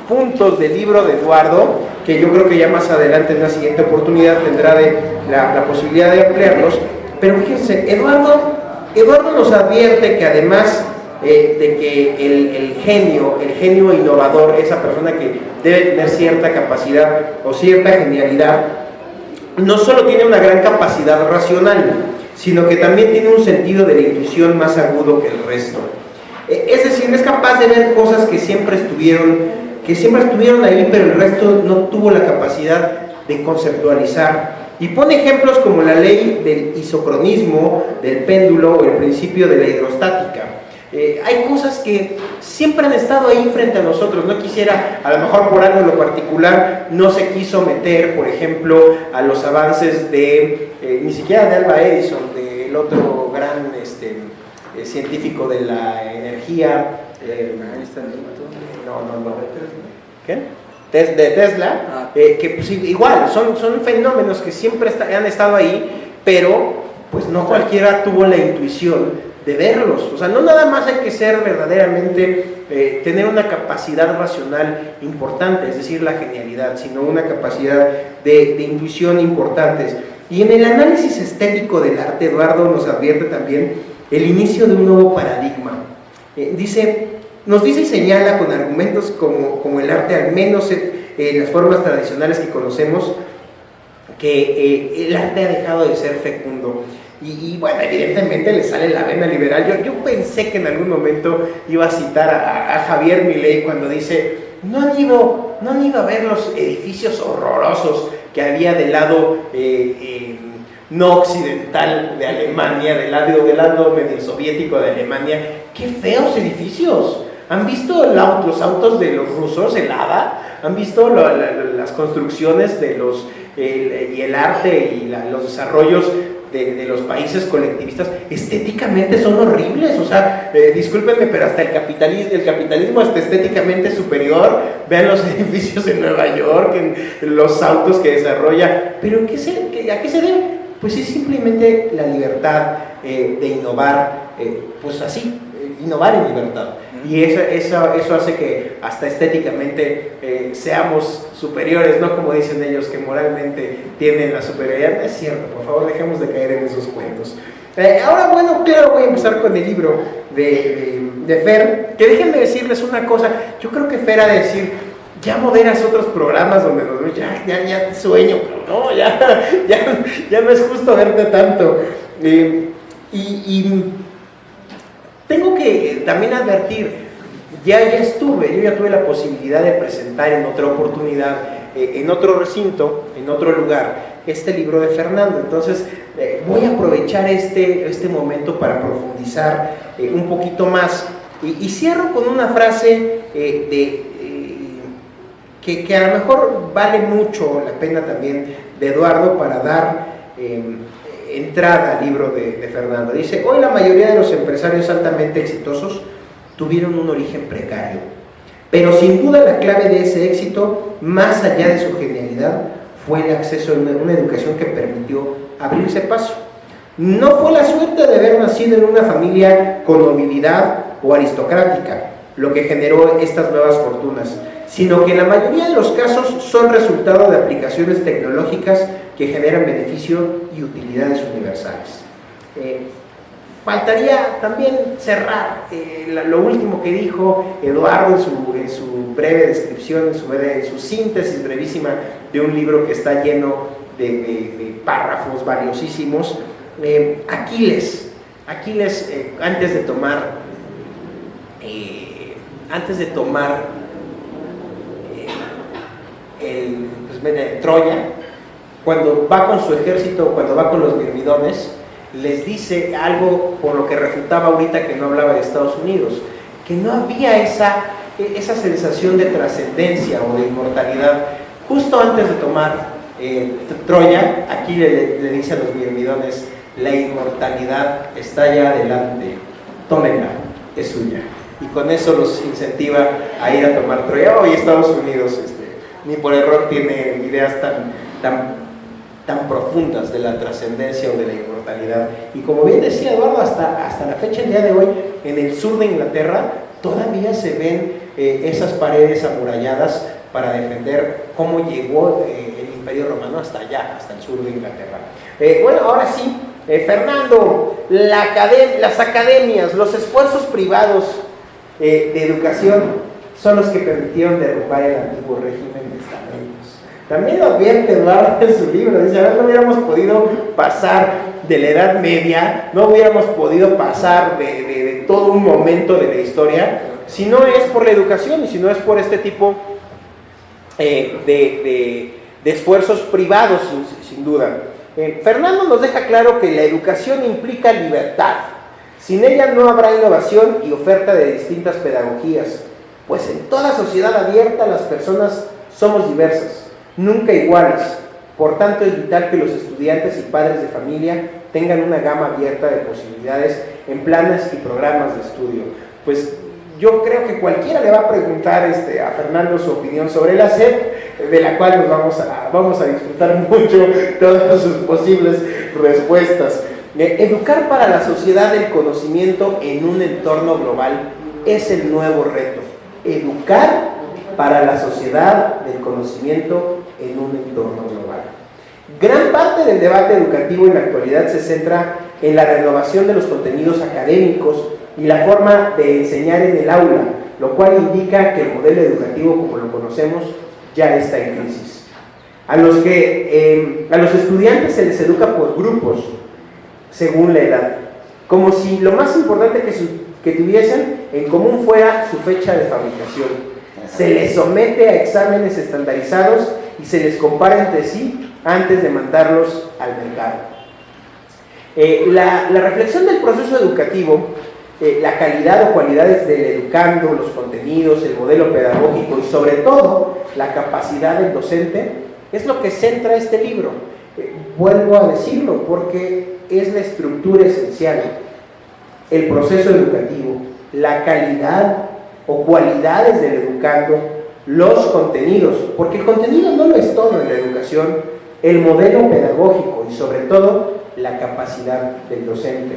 puntos del libro de Eduardo, que yo creo que ya más adelante en la siguiente oportunidad tendrá la posibilidad de ampliarlos, pero fíjense, Eduardo nos advierte que además de que el genio innovador, esa persona que debe tener cierta capacidad o cierta genialidad, no solo tiene una gran capacidad racional, sino que también tiene un sentido de la intuición más agudo que el resto. Es decir, es capaz de ver cosas que siempre estuvieron ahí, pero el resto no tuvo la capacidad de conceptualizar. Y pone ejemplos como la ley del isocronismo, del péndulo o el principio de la hidrostática. Hay cosas que siempre han estado ahí frente a nosotros. No quisiera, a lo mejor por algo en lo particular, no se quiso meter, por ejemplo, a los avances ni siquiera de Alva Edison, del otro gran científico de la energía. No. ¿Qué? De Tesla, que pues, igual son fenómenos que siempre han estado ahí, pero pues no cualquiera tuvo la intuición de verlos. O sea, no nada más hay que ser verdaderamente, tener una capacidad racional importante, es decir, la genialidad, sino una capacidad de intuición importantes. Y en el análisis estético del arte, Eduardo nos advierte también el inicio de un nuevo paradigma. Nos dice y señala con argumentos como el arte, al menos en las formas tradicionales que conocemos, que el arte ha dejado de ser fecundo. Y bueno, evidentemente le sale la vena liberal. Yo pensé que en algún momento iba a citar a Javier Milei cuando dice: no han ido a ver los edificios horrorosos que había del lado no occidental de Alemania, del lado medio soviético de Alemania. ¡Qué feos edificios! ¿Han visto los autos de los rusos, el Lada? ¿Han visto las construcciones de y el arte y los desarrollos de los países colectivistas? Estéticamente son horribles. O sea, discúlpenme, pero hasta el capitalismo está estéticamente superior. Vean los edificios en Nueva York, en los autos que desarrolla. ¿Pero a qué se debe? Pues es simplemente la libertad de innovar, pues así, innovar en libertad. Y eso hace que hasta estéticamente seamos superiores, no como dicen ellos que moralmente tienen la superioridad. Es cierto, por favor, dejemos de caer en esos cuentos. Ahora, bueno, claro, voy a empezar con el libro de Fer, que déjenme decirles una cosa. Yo creo que Fer ha de decir: ya moderas otros programas donde nos ves, ya sueño, pero no, ya no es justo verte tanto. Y tengo que también advertir, yo ya tuve la posibilidad de presentar en otra oportunidad, en otro recinto, en otro lugar, este libro de Fernando. Entonces voy a aprovechar este momento para profundizar un poquito más. Y cierro con una frase que a lo mejor vale mucho la pena también, de Eduardo, para dar entrada al libro de Fernando. Dice: hoy la mayoría de los empresarios altamente exitosos tuvieron un origen precario, pero sin duda la clave de ese éxito, más allá de su genialidad, fue el acceso a una educación que permitió abrirse paso. No fue la suerte de haber nacido en una familia con nobilidad o aristocrática lo que generó estas nuevas fortunas, sino que en la mayoría de los casos son resultado de aplicaciones tecnológicas que generan beneficio y utilidades universales. Faltaría también cerrar lo último que dijo Eduardo en su breve descripción, en su síntesis brevísima de un libro que está lleno de párrafos valiosísimos. Aquiles, antes de tomar Troya, cuando va con su ejército, cuando va con los mirmidones, les dice algo por lo que refutaba ahorita que no hablaba de Estados Unidos, que no había esa sensación de trascendencia o de inmortalidad. Justo antes de tomar Troya, aquí le dice a los mirmidones: la inmortalidad está ya adelante, tómenla, es suya. Y con eso los incentiva a ir a tomar Troya. Hoy Estados Unidos ni por error tiene ideas tan profundas de la trascendencia o de la inmortalidad. Y como bien decía Eduardo, hasta la fecha, el día de hoy, en el sur de Inglaterra todavía se ven esas paredes amuralladas para defender cómo llegó el Imperio Romano hasta allá, hasta el sur de Inglaterra. Bueno, ahora sí, Fernando, las academias, los esfuerzos privados de educación son los que permitieron derrumbar el antiguo régimen de estamentos. También lo advierte Eduardo en su libro, dice: a ver, no hubiéramos podido pasar de la Edad Media, no hubiéramos podido pasar de todo un momento de la historia, si no es por la educación y si no es por este tipo de esfuerzos privados, sin duda. Fernando nos deja claro que la educación implica libertad. Sin ella no habrá innovación y oferta de distintas pedagogías, pues en toda sociedad abierta las personas somos diversas, nunca iguales. Por tanto, es vital que los estudiantes y padres de familia tengan una gama abierta de posibilidades en planes y programas de estudio. Pues yo creo que cualquiera le va a preguntar a Fernando su opinión sobre la SEP, de la cual nos vamos a disfrutar mucho todas sus posibles respuestas. Educar para la sociedad del conocimiento en un entorno global es el nuevo reto. Educar para la sociedad del conocimiento en un entorno global. Gran parte del debate educativo en la actualidad se centra en la renovación de los contenidos académicos y la forma de enseñar en el aula, lo cual indica que el modelo educativo como lo conocemos ya está en crisis. A los estudiantes se les educa por grupos, según la edad, como si lo más importante que tuviesen en común fuera su fecha de fabricación. Se les somete a exámenes estandarizados y se les compara entre sí antes de mandarlos al mercado. La reflexión del proceso educativo, la calidad o cualidades del educando, los contenidos, el modelo pedagógico y sobre todo la capacidad del docente es lo que centra este libro. Vuelvo a decirlo porque es la estructura esencial, el proceso educativo, la calidad o cualidades del educando, los contenidos, porque el contenido no lo es todo en la educación, el modelo pedagógico y sobre todo la capacidad del docente.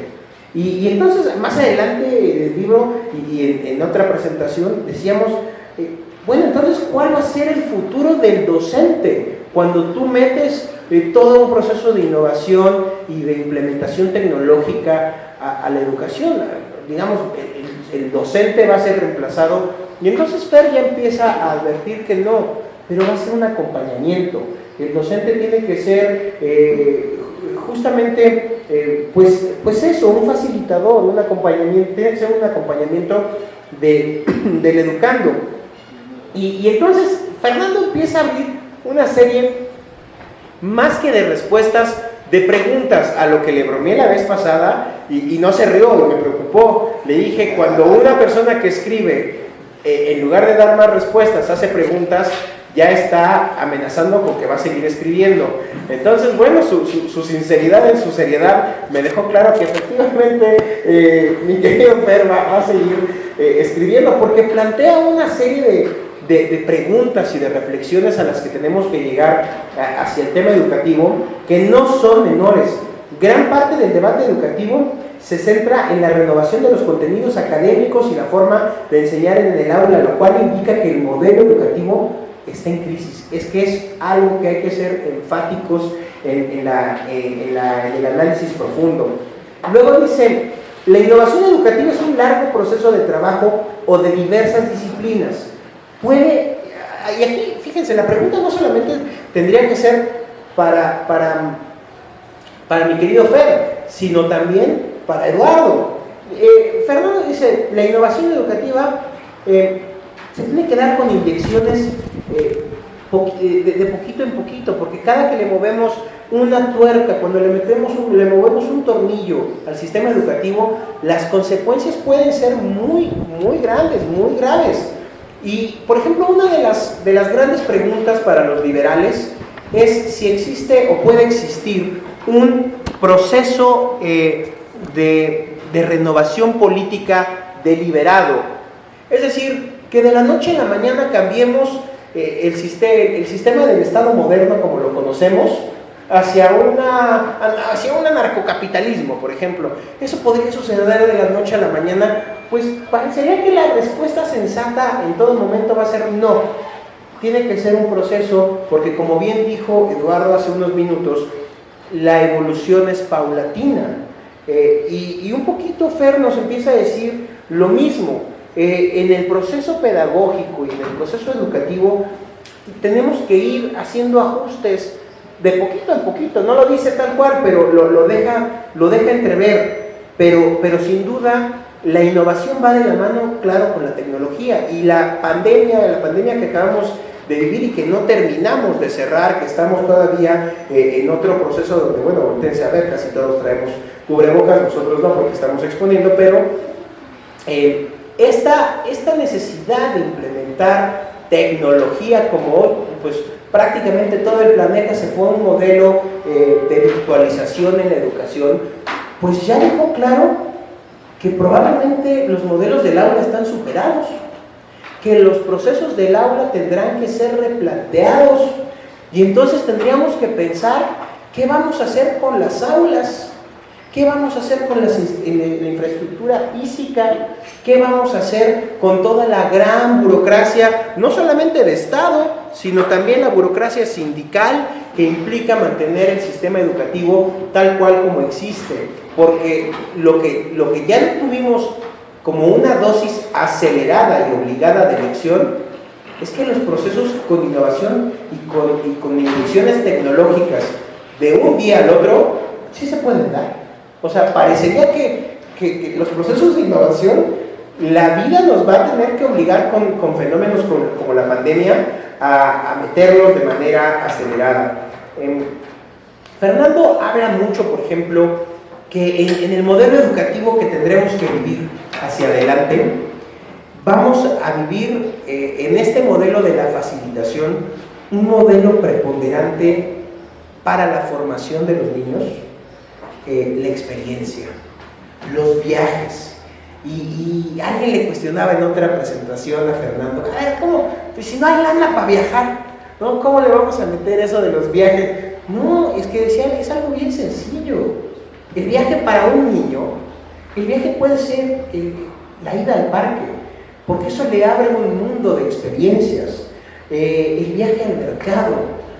Y entonces más adelante en el libro y en otra presentación decíamos, bueno, entonces ¿cuál va a ser el futuro del docente cuando tú metes todo un proceso de innovación y de implementación tecnológica a la educación? Digamos, el docente va a ser reemplazado y entonces Fer ya empieza a advertir que no, pero va a ser un acompañamiento. El docente tiene que ser justamente pues eso, un facilitador, un acompañamiento, tiene que ser un acompañamiento del educando. Y entonces Fernando empieza a abrir una serie más que de respuestas, de preguntas, a lo que le bromeé la vez pasada y no se rió, me preocupó. Le dije, cuando una persona que escribe, en lugar de dar más respuestas, hace preguntas, ya está amenazando con que va a seguir escribiendo. Entonces, bueno, su sinceridad en su seriedad me dejó claro que efectivamente mi querido Fer va a seguir escribiendo, porque plantea una serie de preguntas y de reflexiones a las que tenemos que llegar hacia el tema educativo, que no son menores. Gran parte del debate educativo se centra en la renovación de los contenidos académicos y la forma de enseñar en el aula, lo cual indica que el modelo educativo está en crisis. Es que es algo que hay que ser enfáticos en el análisis profundo. Luego dice, la innovación educativa es un largo proceso de trabajo o de diversas disciplinas. Y aquí, fíjense, la pregunta no solamente tendría que ser para mi querido Fer, sino también para Eduardo. Fernando dice, la innovación educativa se tiene que dar con inyecciones de poquito en poquito, porque cada que le movemos una tuerca, cuando le movemos un tornillo al sistema educativo, las consecuencias pueden ser muy, muy grandes, muy graves. Y, por ejemplo, una de las grandes preguntas para los liberales es si existe o puede existir un proceso de renovación política deliberado. Es decir, que de la noche a la mañana cambiemos el sistema del Estado moderno como lo conocemos hacia un anarcocapitalismo, por ejemplo. Eso podría suceder de la noche a la mañana. Pues parecería que la respuesta sensata en todo momento va a ser no. Tiene que ser un proceso, porque como bien dijo Eduardo hace unos minutos, la evolución es paulatina. Y un poquito Fer nos empieza a decir lo mismo. En el proceso pedagógico y en el proceso educativo tenemos que ir haciendo ajustes de poquito en poquito. No lo dice tal cual, pero lo deja entrever. Pero sin duda la innovación va de la mano, claro, con la tecnología. Y la pandemia que acabamos de vivir y que no terminamos de cerrar, que estamos todavía en otro proceso donde, bueno, voltéense a ver, casi todos traemos cubrebocas, nosotros no porque estamos exponiendo, pero esta necesidad de implementar tecnología, como hoy, pues prácticamente todo el planeta se fue a un modelo de virtualización en la educación, pues ya dejó claro que probablemente los modelos del aula están superados, que los procesos del aula tendrán que ser replanteados, y entonces tendríamos que pensar qué vamos a hacer con las aulas, qué vamos a hacer con la infraestructura física, qué vamos a hacer con toda la gran burocracia, no solamente de Estado, sino también la burocracia sindical que implica mantener el sistema educativo tal cual como existe, porque lo que ya tuvimos como una dosis acelerada y obligada de elección es que los procesos con innovación y con inyecciones tecnológicas de un día al otro sí se pueden dar. O sea, parecería que los procesos de innovación, la vida nos va a tener que obligar con fenómenos como la pandemia a meterlos de manera acelerada. Fernando habla mucho, por ejemplo, que en el modelo educativo que tendremos que vivir hacia adelante, vamos a vivir en este modelo de la facilitación un modelo preponderante para la formación de los niños, la experiencia, los viajes. Y alguien le cuestionaba en otra presentación a Fernando, a ver, ¿cómo? Pues si no hay lana para viajar, ¿no? ¿Cómo le vamos a meter eso de los viajes? No, es que decían, es algo bien sencillo. El viaje para un niño, el viaje puede ser la ida al parque, porque eso le abre un mundo de experiencias. El viaje al mercado,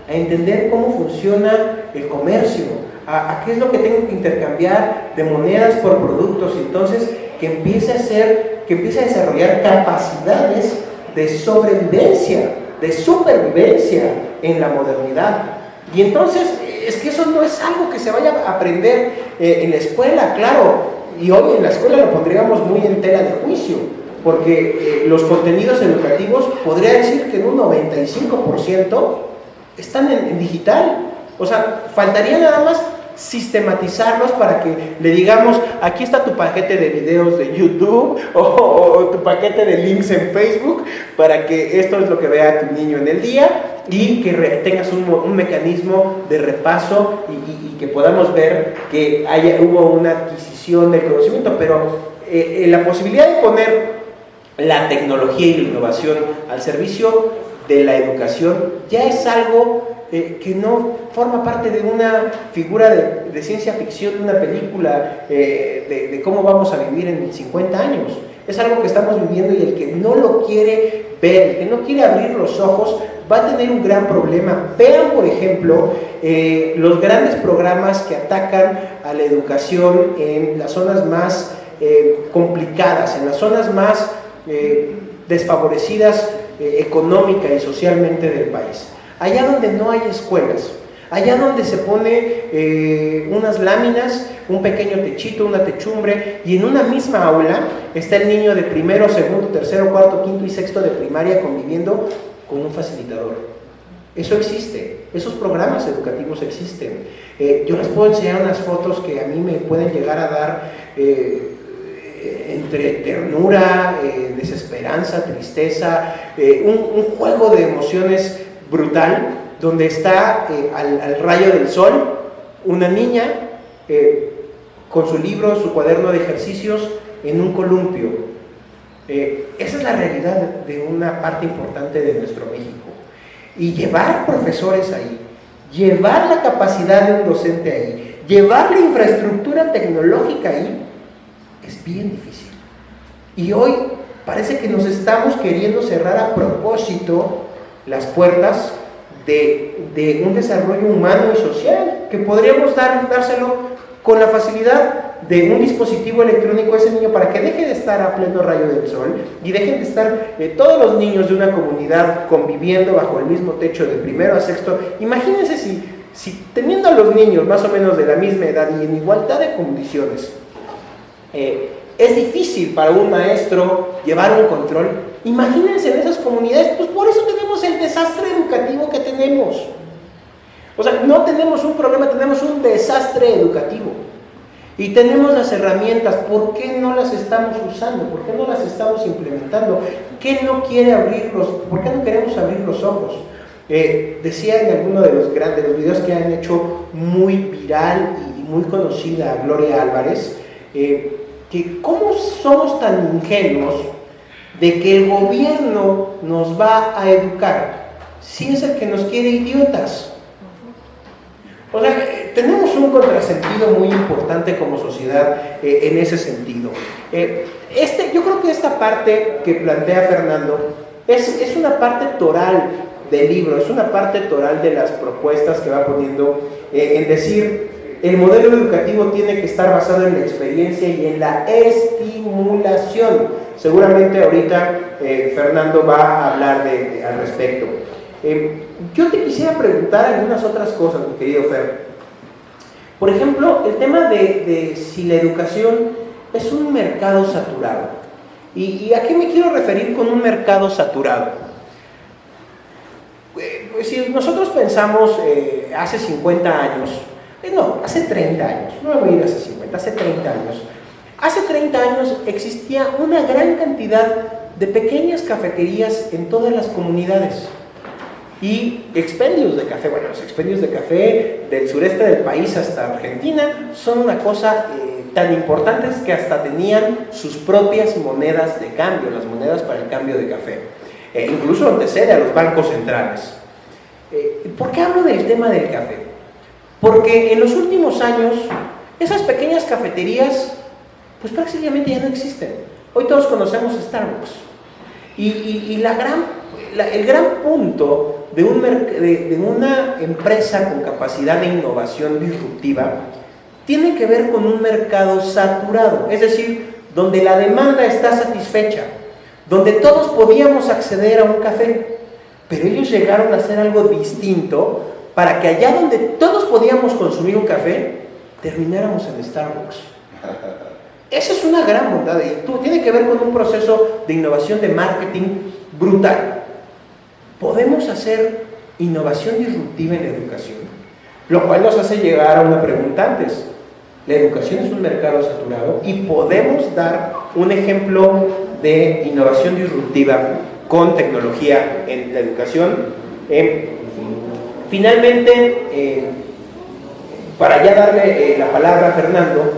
a entender cómo funciona el comercio, a qué es lo que tengo que intercambiar de monedas por productos, entonces que empiece a desarrollar capacidades de sobrevivencia, de supervivencia en la modernidad. Y entonces es que eso no es algo que se vaya a aprender en la escuela, claro, y hoy en la escuela lo pondríamos muy en tela de juicio, porque los contenidos educativos podría decir que en un 95% están en digital. O sea, faltaría nada más sistematizarlos para que le digamos, aquí está tu paquete de videos de YouTube o tu paquete de links en Facebook para que esto es lo que vea tu niño en el día y que tengas un mecanismo de repaso y que podamos ver que hubo una adquisición del conocimiento, pero la posibilidad de poner la tecnología y la innovación al servicio de la educación ya es algo que no forma parte de una figura de ciencia ficción, de una película de cómo vamos a vivir en 50 años. Es algo que estamos viviendo y el que no lo quiere ver, el que no quiere abrir los ojos, va a tener un gran problema. Vean, por ejemplo, los grandes programas que atacan a la educación en las zonas más complicadas, en las zonas más desfavorecidas económica y socialmente del país. Allá donde no hay escuelas, allá donde se pone unas láminas, un pequeño techito, una techumbre, y en una misma aula está el niño de primero, segundo, tercero, cuarto, quinto y sexto de primaria conviviendo con un facilitador. Eso existe, esos programas educativos existen. Yo les puedo enseñar unas fotos que a mí me pueden llegar a dar entre ternura, desesperanza, tristeza, un juego de emociones brutal, donde está al rayo del sol una niña con su libro, su cuaderno de ejercicios en un columpio. Esa es la realidad de una parte importante de nuestro México. Y llevar profesores ahí, llevar la capacidad de un docente ahí, llevar la infraestructura tecnológica ahí, es bien difícil. Y hoy parece que nos estamos queriendo cerrar a propósito las puertas de un desarrollo humano y social, que podríamos dárselo con la facilidad de un dispositivo electrónico a ese niño para que deje de estar a pleno rayo del sol y dejen de estar todos los niños de una comunidad conviviendo bajo el mismo techo de primero a sexto. Imagínense si teniendo a los niños más o menos de la misma edad y en igualdad de condiciones, es difícil para un maestro llevar un control. Imagínense en esas comunidades, pues por eso tenemos el desastre educativo que tenemos. O sea, no tenemos un problema, tenemos un desastre educativo. Y tenemos las herramientas, ¿por qué no las estamos usando? ¿Por qué no las estamos implementando? ¿Qué no quiere ¿Por qué no queremos abrir los ojos? Decía en alguno de los videos que han hecho muy viral y muy conocida a Gloria Álvarez, que cómo somos tan ingenuos de que el gobierno nos va a educar si es el que nos quiere idiotas. O sea, tenemos un contrasentido muy importante como sociedad en ese sentido. Yo creo que esta parte que plantea Fernando es una parte toral del libro, es una parte toral de las propuestas que va poniendo en decir, el modelo educativo tiene que estar basado en la experiencia y en la estimulación. Seguramente ahorita Fernando va a hablar al respecto. Yo te quisiera preguntar algunas otras cosas, mi querido Fer. Por ejemplo, el tema de si la educación es un mercado saturado. ¿Y a qué me quiero referir con un mercado saturado? Si nosotros pensamos hace 50 años, hace 30 años, no me voy a ir hace 50, hace 30 años. Hace 30 años existía una gran cantidad de pequeñas cafeterías en todas las comunidades. Y expendios de café, los expendios de café del sureste del país hasta Argentina son una cosa tan importantes que hasta tenían sus propias monedas de cambio, las monedas para el cambio de café, incluso antecede a los bancos centrales. ¿Por qué hablo del tema del café? Porque en los últimos años esas pequeñas cafeterías pues prácticamente ya no existen. Hoy todos conocemos Starbucks y el gran punto de una empresa con capacidad de innovación disruptiva tiene que ver con un mercado saturado, es decir, donde la demanda está satisfecha, donde todos podíamos acceder a un café, pero ellos llegaron a hacer algo distinto para que allá donde todos podíamos consumir un café, termináramos en Starbucks. Esa es una gran bondad y tiene que ver con un proceso de innovación de marketing brutal. ¿Podemos hacer innovación disruptiva en la educación? Lo cual nos hace llegar a una pregunta antes. La educación es un mercado saturado y podemos dar un ejemplo de innovación disruptiva con tecnología en la educación. Finalmente, para ya darle la palabra a Fernando,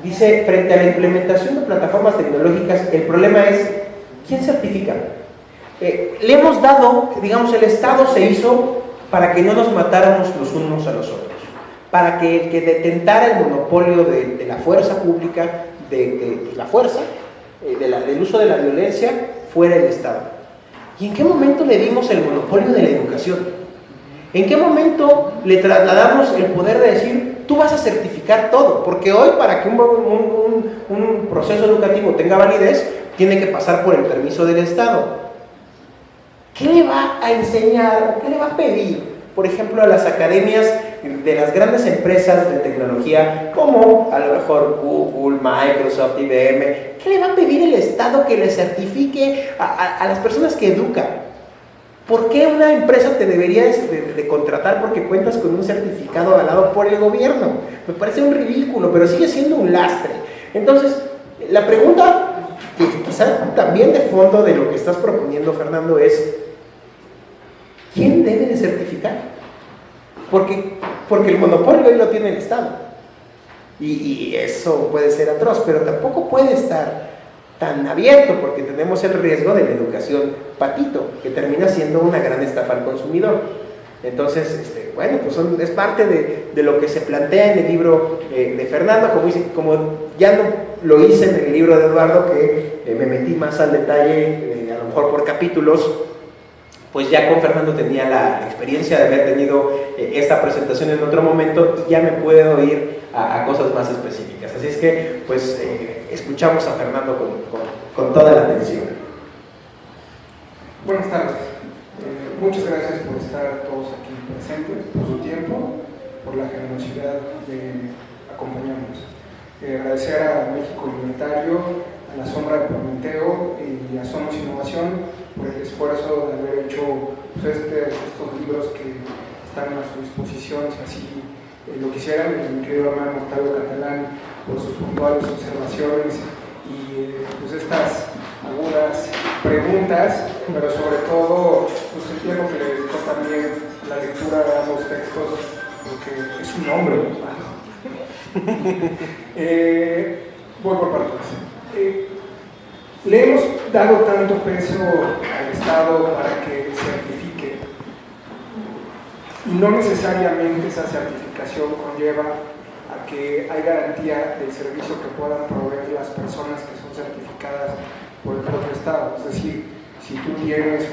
dice, frente a la implementación de plataformas tecnológicas, el problema es, ¿quién certifica? Le hemos dado, digamos, el Estado se hizo para que no nos matáramos los unos a los otros, para que el que detentara el monopolio de la fuerza pública, de la fuerza, del uso de la violencia, fuera el Estado. ¿Y en qué momento le dimos el monopolio de la educación? ¿En qué momento le trasladamos el poder de decir, tú vas a certificar todo? Porque hoy, para que un proceso educativo tenga validez, tiene que pasar por el permiso del Estado. ¿Qué le va a enseñar, qué le va a pedir, por ejemplo, a las academias de las grandes empresas de tecnología, como a lo mejor Google, Microsoft, IBM? ¿Qué le va a pedir el Estado que le certifique a las personas que educan? ¿Por qué una empresa te debería de contratar porque cuentas con un certificado avalado por el gobierno? Me parece un ridículo, pero sigue siendo un lastre. Entonces, la pregunta, que quizás también de fondo de lo que estás proponiendo, Fernando, es ¿quién debe de certificar? Porque el monopolio hoy lo tiene el Estado. Y eso puede ser atroz, pero tampoco puede estar tan abierto, porque tenemos el riesgo de la educación patito, que termina siendo una gran estafa al consumidor. Entonces, bueno, pues es parte de lo que se plantea en el libro de Fernando, como ya no lo hice en el libro de Eduardo, que me metí más al detalle, a lo mejor por capítulos. Pues ya con Fernando tenía la experiencia de haber tenido esta presentación en otro momento y ya me puedo ir a cosas más específicas. Así es que, pues, escuchamos a Fernando con toda la atención. Buenas tardes. Muchas gracias por estar todos aquí presentes, por su tiempo, por la generosidad de acompañarnos. Agradecer a México Libertario, a la Sombra de Prometeo y a Somos Innovación por el esfuerzo de haber hecho pues, estos libros que están a su disposición, si así lo quisieran. Mi querido hermano Octavio Catalán por sus puntuales observaciones y pues estas agudas preguntas, pero sobre todo pues el tiempo que le dedicó también la lectura de ambos textos, porque es un hombre ocupado. Voy por partes. Le hemos dado tanto peso al Estado para que certifique, y no necesariamente esa certificación conlleva a que hay garantía del servicio que puedan proveer las personas que son certificadas por el propio Estado. Es decir, si tú eres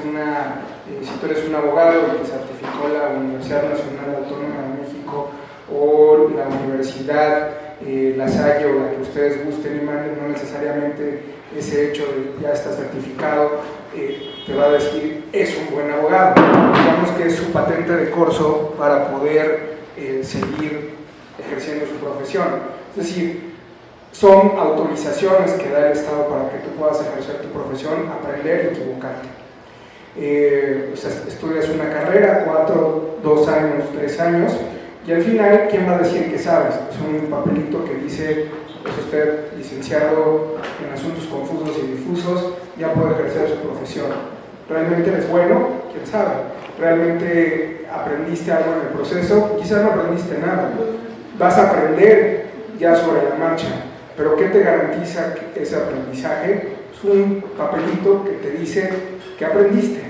un abogado y te certificó la Universidad Nacional Autónoma de México o la Universidad La Salle o la que ustedes gusten y manden, no necesariamente ese hecho de ya está certificado te va a decir es un buen abogado. Digamos que es su patente de corso para poder seguir ejerciendo su profesión. Es decir, son autorizaciones que da el Estado para que tú puedas ejercer tu profesión, aprender y equivocarte. Estudias una carrera, 4, 2 años, 3 años, y al final, ¿quién va a decir que sabes? Es un papelito que dice, es usted licenciado en asuntos confusos y difusos, ya puede ejercer su profesión. ¿Realmente eres bueno? ¿Quién sabe? ¿Realmente aprendiste algo en el proceso? Quizás no aprendiste nada. Vas a aprender ya sobre la marcha, pero ¿qué te garantiza ese aprendizaje? Es un papelito que te dice que aprendiste.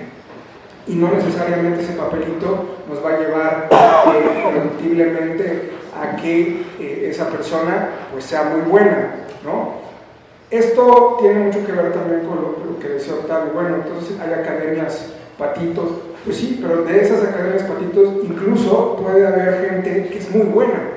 Y no necesariamente ese papelito nos va a llevar irreductiblemente a que esa persona pues sea muy buena, ¿no? Esto tiene mucho que ver también con lo que decía Octavio. Bueno, entonces hay academias patitos, pues sí, pero de esas academias patitos incluso puede haber gente que es muy buena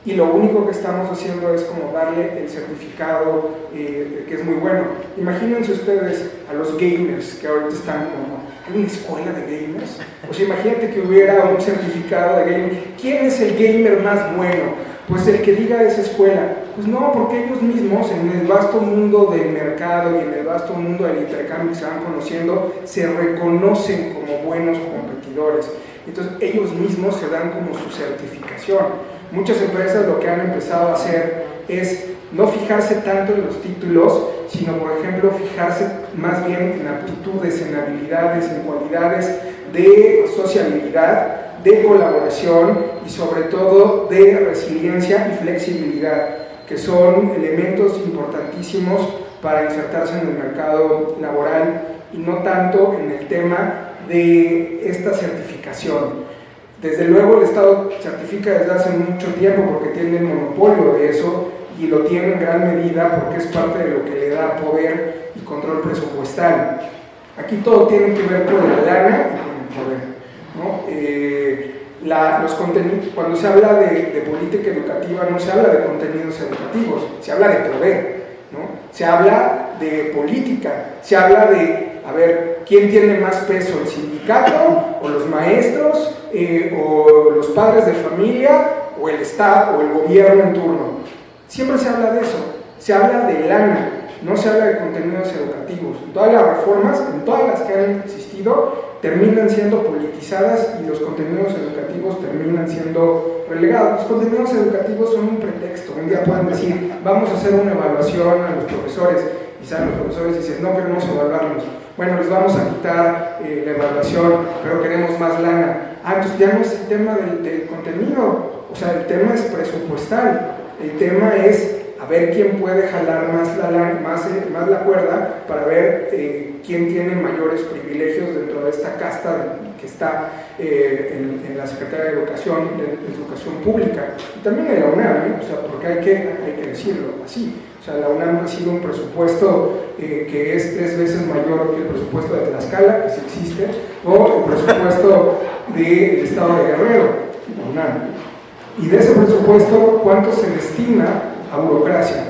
y lo único que estamos haciendo es como darle el certificado que es muy bueno. Imagínense ustedes a los gamers que ahorita están como, ¿hay una escuela de gamers? O sea, imagínate que hubiera un certificado de gamer. ¿Quién es el gamer más bueno? Pues el que diga de esa escuela. Pues no, porque ellos mismos en el vasto mundo del mercado y en el vasto mundo del intercambio que se van conociendo, se reconocen como buenos competidores. Entonces ellos mismos se dan como su certificación. Muchas empresas lo que han empezado a hacer es no fijarse tanto en los títulos, sino por ejemplo fijarse más bien en aptitudes, en habilidades, en cualidades de sociabilidad, de colaboración y sobre todo de resiliencia y flexibilidad, que son elementos importantísimos para insertarse en el mercado laboral y no tanto en el tema de esta certificación. Desde luego el Estado certifica desde hace mucho tiempo porque tiene el monopolio de eso y lo tiene en gran medida porque es parte de lo que le da poder y control presupuestal. Aquí todo tiene que ver con la lana y con el poder, ¿no? Los contenidos, cuando se habla de política educativa no se habla de contenidos educativos, se habla de poder, ¿no? Se habla de política, se habla de, a ver, ¿quién tiene más peso, el sindicato o los maestros o los padres de familia o el Estado o el gobierno en turno? Siempre se habla de eso, se habla de lana, no se habla de contenidos educativos. Todas las reformas, en todas las que han existido, terminan siendo politizadas y los contenidos educativos terminan siendo relegados. Los contenidos educativos son un pretexto. Un día pueden decir, vamos a hacer una evaluación a los profesores, y salen los profesores y dicen, no queremos evaluarlos. Bueno, les vamos a quitar la evaluación, pero queremos más lana. Entonces ya no es el tema del contenido, o sea, el tema es presupuestal. El tema es a ver quién puede jalar más la cuerda para ver quién tiene mayores privilegios dentro de esta casta que está en la Secretaría de Educación Pública y también en la UNAM, o sea, porque hay que decirlo así. O sea, la UNAM recibe un presupuesto que es 3 veces mayor que el presupuesto de Tlaxcala, que sí existe, o el presupuesto del Estado de Guerrero, la UNAM. Y de ese presupuesto, ¿cuánto se destina a burocracia?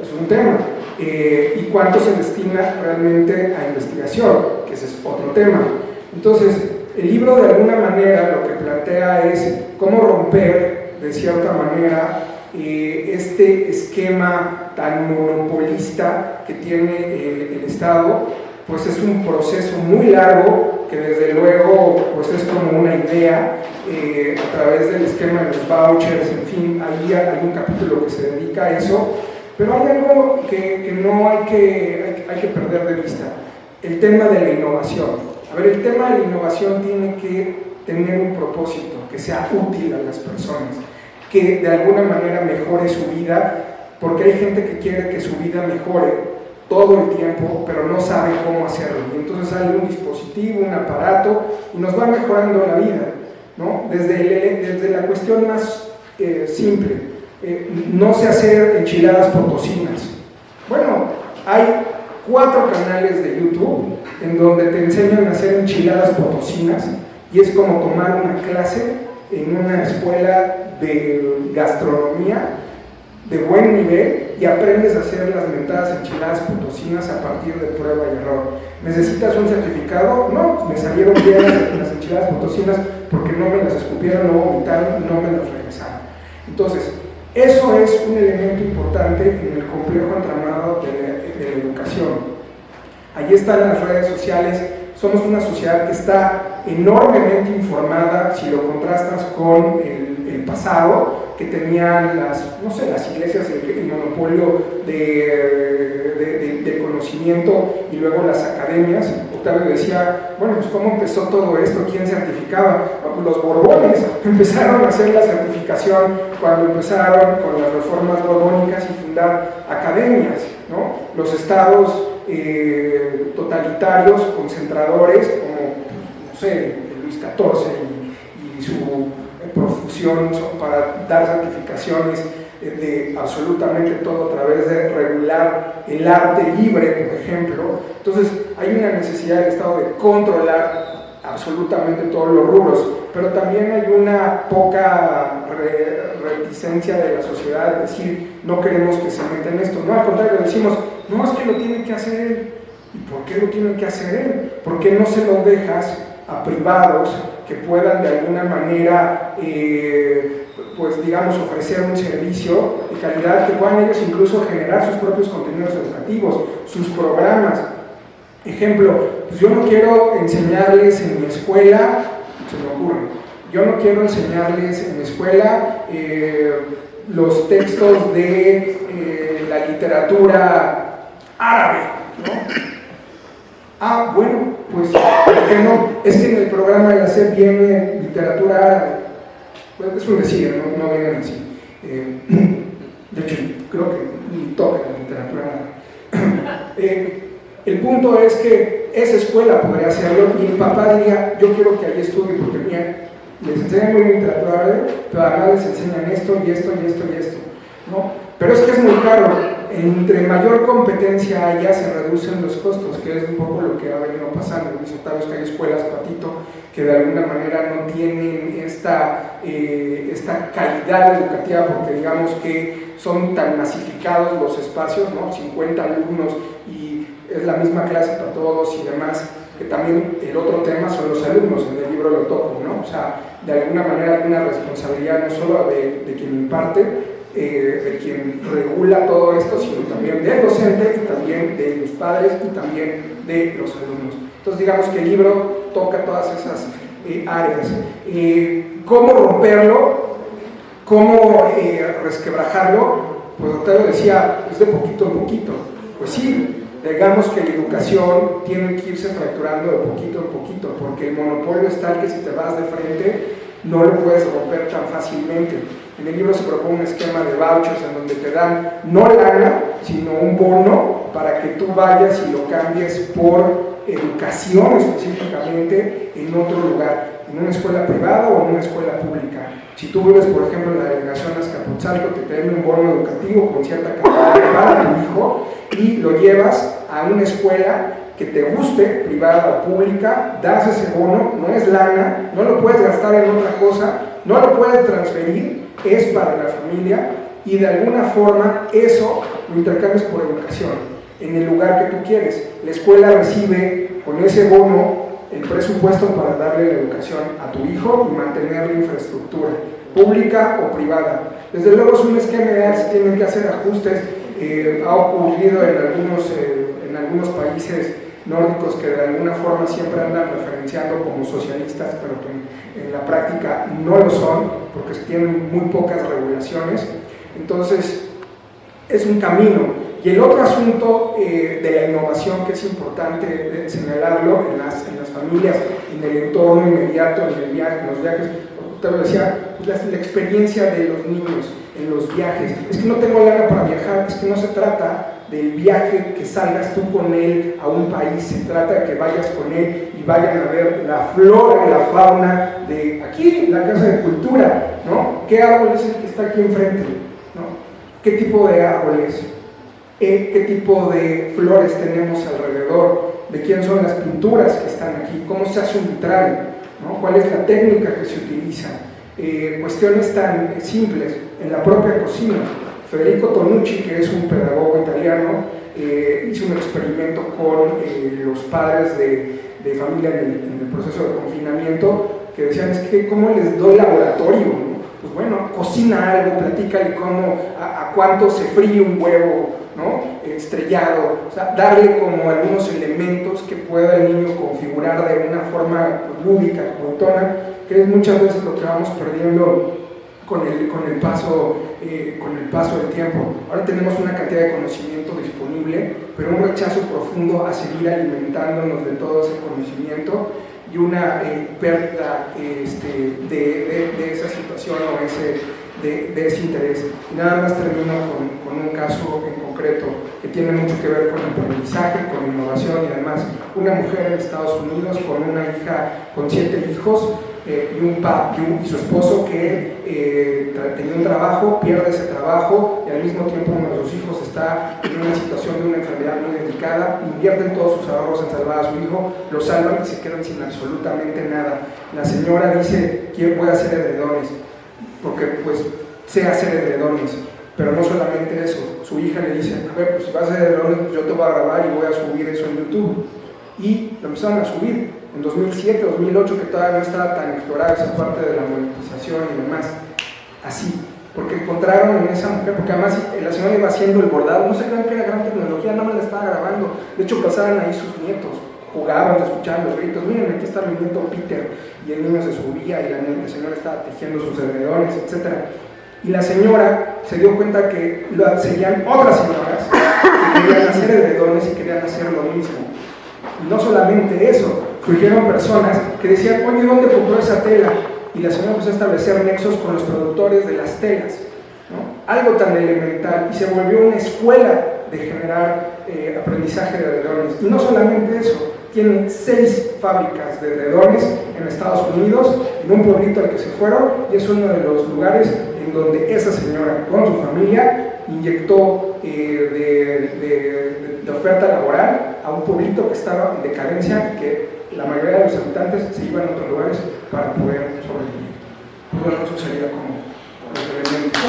Es un tema. ¿Y cuánto se destina realmente a investigación? Que ese es otro tema. Entonces, el libro de alguna manera lo que plantea es cómo romper, de cierta manera, este esquema tan monopolista que tiene el Estado. Pues es un proceso muy largo que desde luego pues es como una idea a través del esquema de los vouchers, en fin, ahí hay un capítulo que se dedica a eso, pero hay algo que no hay que perder de vista, el tema de la innovación. A ver, el tema de la innovación tiene que tener un propósito, que sea útil a las personas, que de alguna manera mejore su vida, porque hay gente que quiere que su vida mejore todo el tiempo, pero no sabe cómo hacerlo. Y entonces sale un dispositivo, un aparato, y nos va mejorando la vida, ¿no? Desde la cuestión más simple, no sé hacer enchiladas potosinas. Bueno, hay 4 canales de YouTube en donde te enseñan a hacer enchiladas potosinas, y es como tomar una clase en una escuela de gastronomía de buen nivel y aprendes a hacer las mentadas enchiladas potosinas a partir de prueba y error. ¿Necesitas un certificado? No, me salieron bien las enchiladas potosinas porque no me las escupieron, no vomitaron y no me las regresaron. Entonces, eso es un elemento importante en el complejo entramado de la educación. Allí están las redes sociales. Somos una sociedad que está enormemente informada si lo contrastas con el pasado, que tenían las iglesias el monopolio del conocimiento y luego las academias. Octavio decía, bueno, pues ¿cómo empezó todo esto? ¿Quién certificaba? Los Borbones empezaron a hacer la certificación cuando empezaron con las reformas borbónicas y fundar academias, ¿no? Los estados totalitarios, concentradores, como, no sé, Luis XIV y su profusión para dar certificaciones de absolutamente todo a través de regular el arte libre, por ejemplo. Entonces hay una necesidad del Estado de controlar absolutamente todos los rubros, pero también hay una poca reticencia de la sociedad de decir, no queremos que se meta en esto. No, al contrario, decimos, no, es que lo tiene que hacer él. ¿Y por qué lo tiene que hacer él? ¿Por qué no se lo dejas a privados que puedan de alguna manera, pues digamos, ofrecer un servicio de calidad, que puedan ellos incluso generar sus propios contenidos educativos, sus programas? Ejemplo, pues yo no quiero enseñarles en mi escuela se me ocurre. Yo no quiero enseñarles en la escuela los textos de la literatura árabe, ¿no? Ah, bueno, pues, ¿por qué no? Es que en el programa de la SEP viene literatura árabe. Pues es un decir, no vienen así. De hecho, creo que ni toca la literatura árabe. El punto es que esa escuela podría hacerlo y mi papá diría, yo quiero que ahí estudien porque mira, les enseñan muy bien literatura árabe, pero además les enseñan esto y esto y esto y esto, ¿no? Pero es que es muy caro. Entre mayor competencia haya, se reducen los costos, que es un poco lo que ha venido pasando. Dice Octavio que hay escuelas, Patito, que de alguna manera no tienen esta calidad educativa porque digamos que son tan masificados los espacios, ¿no? 50 alumnos y es la misma clase para todos y demás, que también el otro tema son los alumnos, en el libro lo toco, ¿no? O sea, de alguna manera hay una responsabilidad no solo de quien imparte, de quien regula todo esto, sino también del docente y también de los padres y también de los alumnos. Entonces digamos que el libro toca todas esas áreas. ¿Cómo romperlo? ¿Cómo resquebrajarlo? Pues Octavio decía, es de poquito en poquito. Pues sí, digamos que la educación tiene que irse fracturando de poquito en poquito, porque el monopolio es tal que si te vas de frente no lo puedes romper tan fácilmente. En el libro se propone un esquema de vouchers en donde te dan no lana, sino un bono para que tú vayas y lo cambies por educación específicamente en otro lugar, en una escuela privada o en una escuela pública. Si tú vives, por ejemplo, en la delegación Azcapotzalco, te den un bono educativo con cierta cantidad para tu hijo y lo llevas a una escuela que te guste, privada o pública, das ese bono, no es lana, no lo puedes gastar en otra cosa, no lo puedes transferir, es para la familia y de alguna forma eso lo intercambias por educación en el lugar que tú quieres. La escuela recibe con ese bono el presupuesto para darle la educación a tu hijo y mantener la infraestructura pública o privada. Desde luego es un esquema ideal, se tienen que hacer ajustes. Ha ocurrido en algunos países nórdicos que de alguna forma siempre andan referenciando como socialistas, pero que en la práctica no lo son, porque tienen muy pocas regulaciones. Entonces, es un camino. Y el otro asunto de la innovación que es importante señalarlo en las familias, en el entorno inmediato, en los viajes, usted lo decía, pues la experiencia de los niños en los viajes. Es que no tengo lana para viajar, es que no se trata del viaje que salgas tú con él a un país, se trata de que vayas con él y vayan a ver la flora y la fauna de aquí, la Casa de Cultura, ¿no? ¿Qué árbol es el que está aquí enfrente? ¿No? ¿Qué tipo de árboles? ¿Qué tipo de flores tenemos alrededor? ¿De quién son las pinturas que están aquí? ¿Cómo se hace un vitral? ¿No? ¿Cuál es la técnica que se utiliza? Cuestiones tan simples en la propia cocina. Federico Tonucci, que es un pedagogo italiano, hizo un experimento con los padres de familia en el proceso de confinamiento, que decían, es que ¿cómo les doy laboratorio? ¿No? Pues bueno, cocina algo, platícale a cuánto se fríe un huevo, ¿no? Estrellado, o sea, darle como algunos elementos que pueda el niño configurar de una forma lúdica, juguetona, que es muchas veces lo que vamos perdiendo con el paso del tiempo. Ahora tenemos una cantidad de conocimiento disponible, pero un rechazo profundo a seguir alimentándonos de todo ese conocimiento y una pérdida de esa situación o de ese interés. Y nada más termino con un caso en concreto que tiene mucho que ver con aprendizaje, con innovación y además una mujer en Estados Unidos con una hija con 7 hijos y su esposo que tenía un trabajo, pierde ese trabajo y al mismo tiempo uno de sus hijos está en una situación de una enfermedad muy delicada, invierten todos sus ahorros en salvar a su hijo, lo salvan y se quedan sin absolutamente nada. La señora dice, ¿quién puede hacer edredones? Porque pues sé hacer edredones, pero no solamente eso, su hija le dice, a ver, pues si vas a hacer edredones, yo te voy a grabar y voy a subir eso en YouTube. Y lo empezaron a subir en 2007, 2008, que todavía no estaba tan explorada esa parte de la monetización y demás, así, porque encontraron en esa mujer, porque además la señora iba haciendo el bordado, no se crean que era gran tecnología, no me la estaba grabando, de hecho pasaban ahí sus nietos, jugaban, escuchaban los gritos, miren, aquí está mi nieto Peter, y el niño se subía y la señora estaba tejiendo sus edredones, etc. Y la señora se dio cuenta que lo seguían otras señoras que querían hacer edredones y querían hacer lo mismo. Y no solamente eso, surgieron personas que decían, oye, ¿dónde compró esa tela? Y la señora empezó a establecer nexos con los productores de las telas, ¿no? Algo tan elemental, y se volvió una escuela de generar aprendizaje de edredones. Y no solamente eso, tiene 6 fábricas de edredones en Estados Unidos, en un pueblito al que se fueron, y es uno de los lugares en donde esa señora con su familia inyectó de oferta laboral a un pueblito que estaba en decadencia y que la mayoría de los habitantes se iban a otros lugares para poder sobrevivir. Pues bueno, eso sería como los elementos.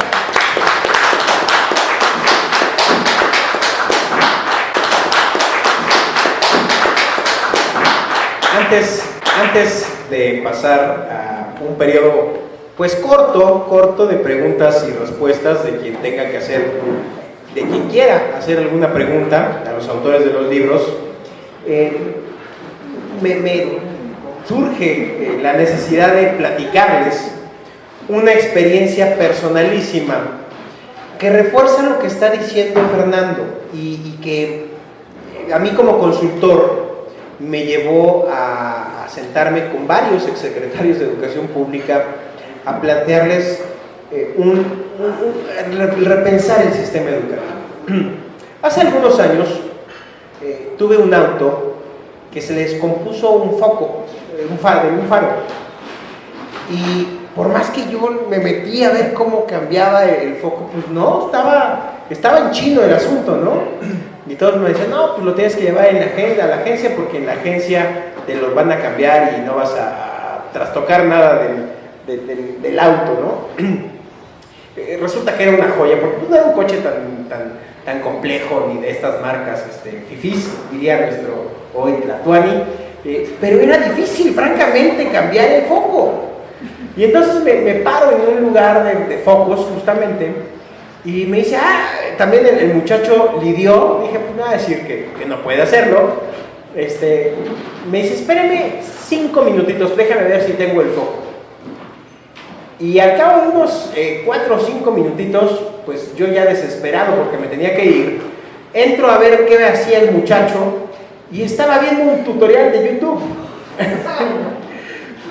Antes de pasar a un periodo pues corto de preguntas y respuestas de quien tenga que hacer, de quien quiera hacer alguna pregunta a los autores de los libros, me surge la necesidad de platicarles una experiencia personalísima que refuerza lo que está diciendo Fernando y que a mí como consultor me llevó a sentarme con varios exsecretarios de Educación Pública a plantearles repensar el sistema educativo. Hace algunos años tuve un auto que se les compuso un foco, un faro, y por más que yo me metí a ver cómo cambiaba el foco, pues no, estaba en chino el asunto, ¿no? Y todos me decían, no, pues lo tienes que llevar a la agencia, porque en la agencia te lo van a cambiar y no vas a trastocar nada del auto, ¿no? Resulta que era una joya, porque no era un coche tan complejo ni de estas marcas fifís, diría nuestro hoy Tlatuani, pero era difícil, francamente, cambiar el foco. Y entonces me paro en un lugar de focos, justamente, y me dice, también el muchacho lidió. Dije, pues no va a decir que no puede hacerlo. Me dice, espéreme 5 minutitos, déjame ver si tengo el foco. Y al cabo de unos 4 o 5 minutitos, pues yo ya desesperado porque me tenía que ir, entro a ver qué hacía el muchacho y estaba viendo un tutorial de YouTube.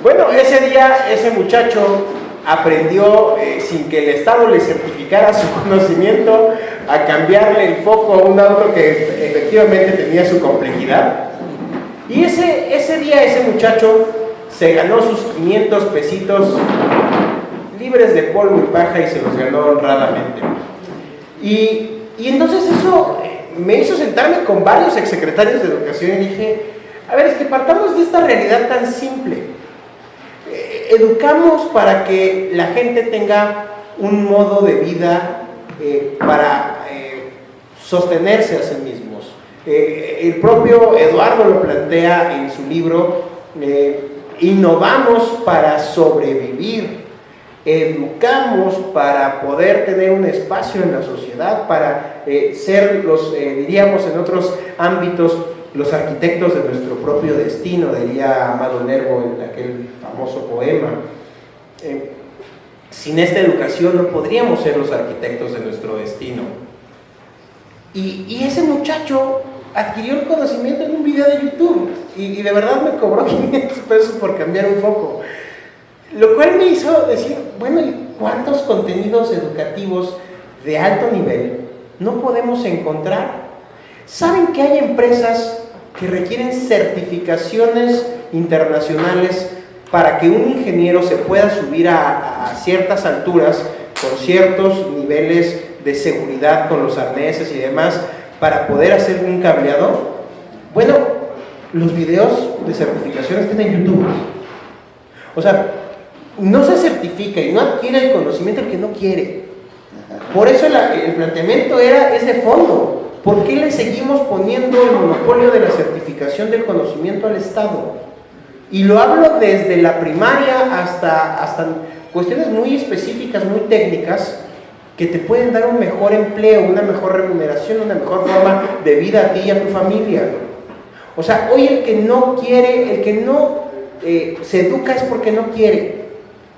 Bueno, ese día ese muchacho aprendió, sin que el Estado le certificara su conocimiento, a cambiarle el foco a un auto que efectivamente tenía su complejidad. Y ese día ese muchacho se ganó sus 500 pesitos libres de polvo y paja y se los ganó honradamente. Y entonces eso me hizo sentarme con varios exsecretarios de Educación y dije, a ver, es que partamos de esta realidad tan simple. Educamos para que la gente tenga un modo de vida para sostenerse a sí mismos. El propio Eduardo lo plantea en su libro, innovamos para sobrevivir, educamos para poder tener un espacio en la sociedad, para ser diríamos en otros ámbitos, los arquitectos de nuestro propio destino, diría Amado Nervo en aquel famoso poema. Sin esta educación no podríamos ser los arquitectos de nuestro destino. Y ese muchacho adquirió el conocimiento en un video de YouTube y de verdad me cobró 500 pesos por cambiar un foco. Lo cual me hizo decir, bueno, ¿y cuántos contenidos educativos de alto nivel no podemos encontrar? ¿Saben que hay empresas que requieren certificaciones internacionales para que un ingeniero se pueda subir a ciertas alturas con ciertos niveles de seguridad con los arneses y demás para poder hacer un cableado? Bueno, los videos de certificación están en YouTube. O sea, no se certifica y no adquiere el conocimiento el que no quiere. Por eso el planteamiento es de fondo. ¿Por qué le seguimos poniendo el monopolio de la certificación del conocimiento al Estado? Y lo hablo desde la primaria hasta cuestiones muy específicas, muy técnicas, que te pueden dar un mejor empleo, una mejor remuneración, una mejor forma de vida a ti y a tu familia. O sea, hoy el que no quiere, el que no se educa es porque no quiere.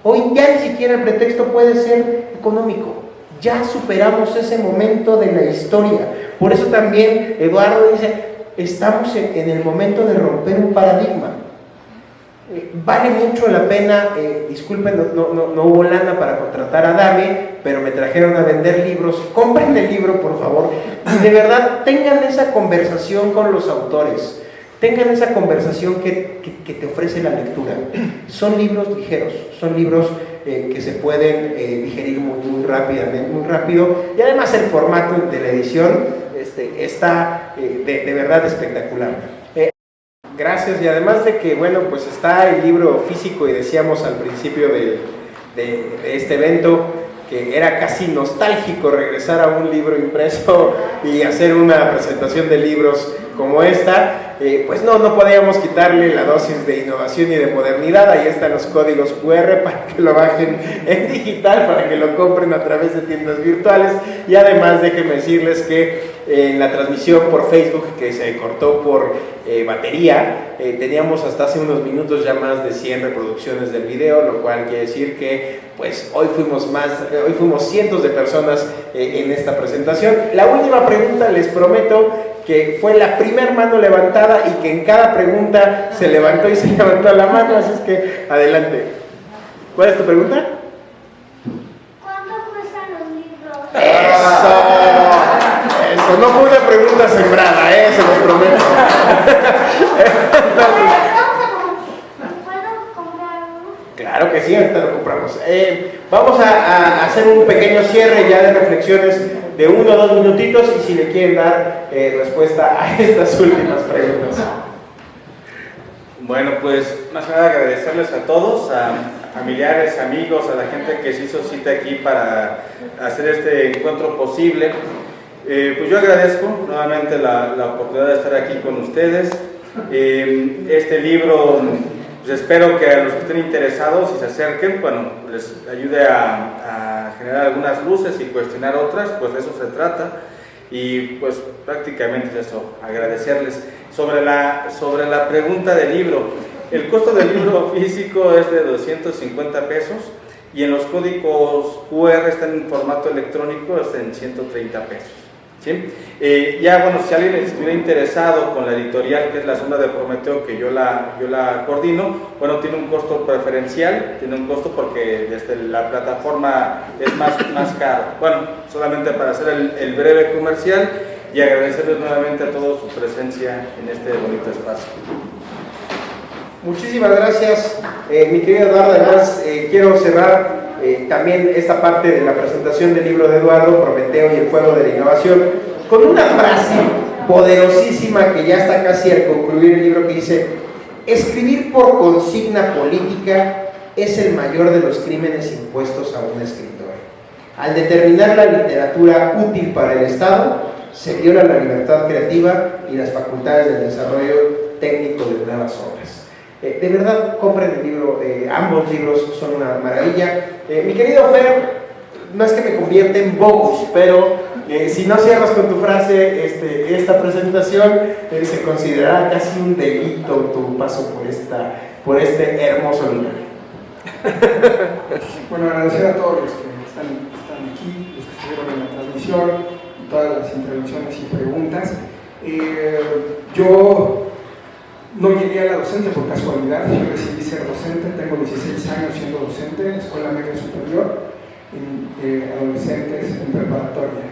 Hoy ya ni siquiera el pretexto puede ser económico. Ya superamos ese momento de la historia. Por eso también Eduardo dice, estamos en el momento de romper un paradigma. Vale mucho la pena, disculpen, no hubo lana para contratar a Dame, pero me trajeron a vender libros. Compren el libro, por favor, y de verdad tengan esa conversación con los autores, tengan esa conversación que te ofrece la lectura. Son libros ligeros, son libros que se pueden digerir muy rápidamente, muy rápido, y además el formato de la edición está de verdad espectacular. Gracias, y además de que, bueno, pues está el libro físico, y decíamos al principio de este evento que era casi nostálgico regresar a un libro impreso y hacer una presentación de libros como esta, pues no podíamos quitarle la dosis de innovación y de modernidad. Ahí están los códigos QR para que lo bajen en digital, para que lo compren a través de tiendas virtuales, y además déjenme decirles que en la transmisión por Facebook, que se cortó por batería, teníamos hasta hace unos minutos ya más de 100 reproducciones del video, lo cual quiere decir que pues hoy fuimos cientos de personas en esta presentación. La última pregunta, les prometo que fue la primer mano levantada, y que en cada pregunta se levantó y se levantó la mano, así es que adelante. ¿Cuál es tu pregunta? ¿Cuánto cuestan los libros? Eso no fue una pregunta sembrada, se los prometo. ¿Puedo comprar uno? Claro que sí, ahorita lo compramos. Vamos a hacer un pequeño cierre ya de reflexiones de 1 o 2 minutitos, y si le quieren dar respuesta a estas últimas preguntas. Bueno, pues más que nada agradecerles a todos, a familiares, amigos, a la gente que se hizo cita aquí para hacer este encuentro posible. Pues yo agradezco nuevamente la oportunidad de estar aquí con ustedes. Este libro, pues espero que a los que estén interesados y se acerquen, bueno, les ayude a generar algunas luces y cuestionar otras, pues de eso se trata. Y pues prácticamente es eso, agradecerles. Sobre la pregunta del libro, el costo del libro físico es de 250 pesos, y en los códigos QR están en formato electrónico, es en 130 pesos. ¿Sí? Ya bueno, si alguien estuviera interesado con la editorial, que es la Sombra de Prometeo, que yo la coordino, bueno, tiene un costo preferencial, tiene un costo porque desde la plataforma es más caro. Bueno, solamente para hacer el breve comercial, y agradecerles nuevamente a todos su presencia en este bonito espacio. Muchísimas gracias, mi querido Eduardo. Además, quiero cerrar también esta parte de la presentación del libro de Eduardo, Prometeo y el fuego de la innovación, con una frase poderosísima que ya está casi al concluir el libro, que dice: escribir por consigna política es el mayor de los crímenes impuestos a un escritor. Al determinar la literatura útil para el Estado, se viola la libertad creativa y las facultades del desarrollo técnico de nuevas obras. De verdad, compren el libro, ambos libros son una maravilla. Mi querido Fer, no es que me convierta en bogus, pero si no cierras con tu frase esta presentación, se considerará casi un delito tu paso por este hermoso libro. Bueno, agradecer a todos los que están aquí, los que estuvieron en la transmisión, todas las intervenciones y preguntas. Yo no llegué a la docencia por casualidad, yo decidí ser docente, tengo 16 años siendo docente en Escuela Media Superior, en adolescentes en preparatoria.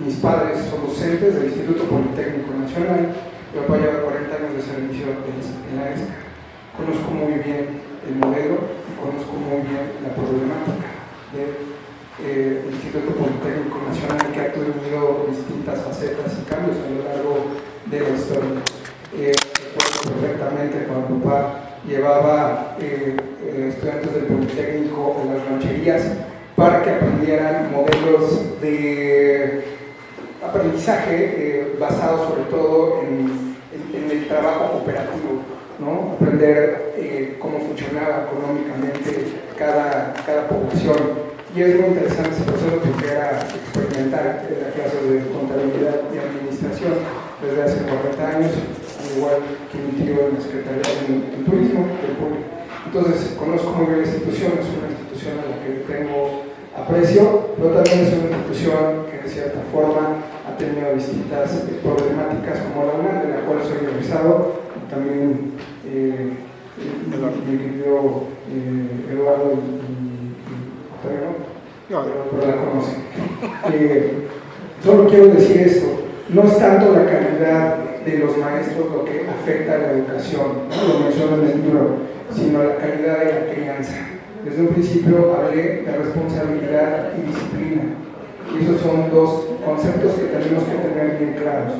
Mis padres son docentes del Instituto Politécnico Nacional, mi papá lleva 40 años de servicio en la ESCA. Conozco muy bien el modelo y conozco muy bien la problemática del Instituto Politécnico Nacional, que ha tenido distintas facetas y cambios a lo largo de la historia. Recuerdo perfectamente cuando papá llevaba estudiantes del Politécnico en las rancherías para que aprendieran modelos de aprendizaje basados sobre todo en el trabajo cooperativo, ¿no? Aprender cómo funcionaba económicamente cada población. Y es muy interesante ese proceso porque era experimental en las clases de contabilidad y administración. desde hace 40 años, al igual que mi tío en la Secretaría de Turismo del público. Entonces, conozco muy bien la institución, es una institución a la que tengo aprecio, pero también es una institución que de cierta forma ha tenido distintas problemáticas como la UNAM, de la cual soy egresado, y también mi querido Eduardo y Octavio, pero la conocen. Solo quiero decir esto, no es tanto la calidad de los maestros lo que afecta a la educación, ¿no? Lo menciono en el libro, sino la calidad de la crianza. Desde un principio hablé de responsabilidad y disciplina, y esos son dos conceptos que tenemos que tener bien claros.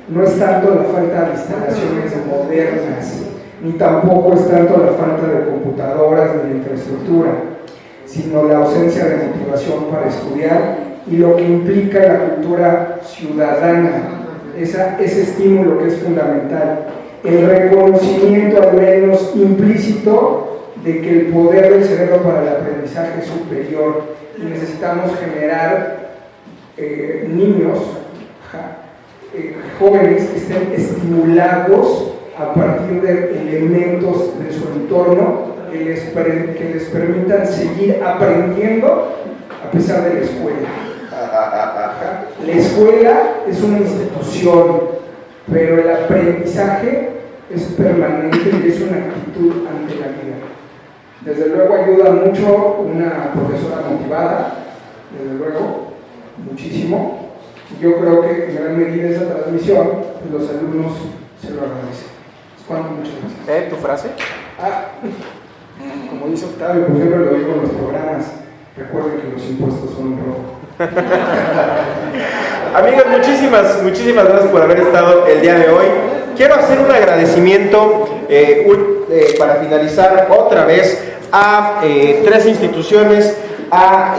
No es tanto la falta de instalaciones modernas, ni tampoco es tanto la falta de computadoras ni de infraestructura, sino la ausencia de motivación para estudiar y lo que implica la cultura ciudadana, ese estímulo que es fundamental, el reconocimiento al menos implícito de que el poder del cerebro para el aprendizaje es superior y necesitamos generar niños, jóvenes que estén estimulados a partir de elementos de su entorno que les permitan seguir aprendiendo a pesar de la escuela. La escuela es una institución, pero el aprendizaje es permanente y es una actitud ante la vida. Desde luego ayuda mucho una profesora motivada, desde luego, muchísimo. Yo creo que en gran medida esa transmisión, pues los alumnos se lo agradecen. Juan, muchas gracias. ¿Tu frase? Como dice Octavio, por siempre lo digo en los programas, recuerden que los impuestos son un robo. Amigos, muchísimas gracias por haber estado el día de hoy. Quiero hacer un agradecimiento para finalizar otra vez a tres instituciones, a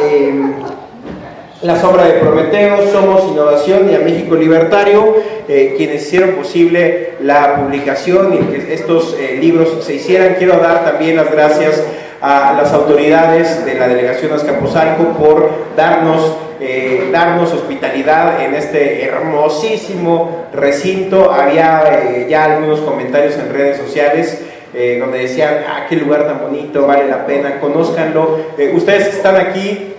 la Sombra de Prometeo, Somos Innovación y a México Libertario, quienes hicieron posible la publicación y que estos libros se hicieran. Quiero dar también las gracias a las autoridades de la Delegación Azcapotzalco por darnos hospitalidad en este hermosísimo recinto. Había ya algunos comentarios en redes sociales donde decían, qué lugar tan bonito, vale la pena, conózcanlo. Ustedes que están aquí,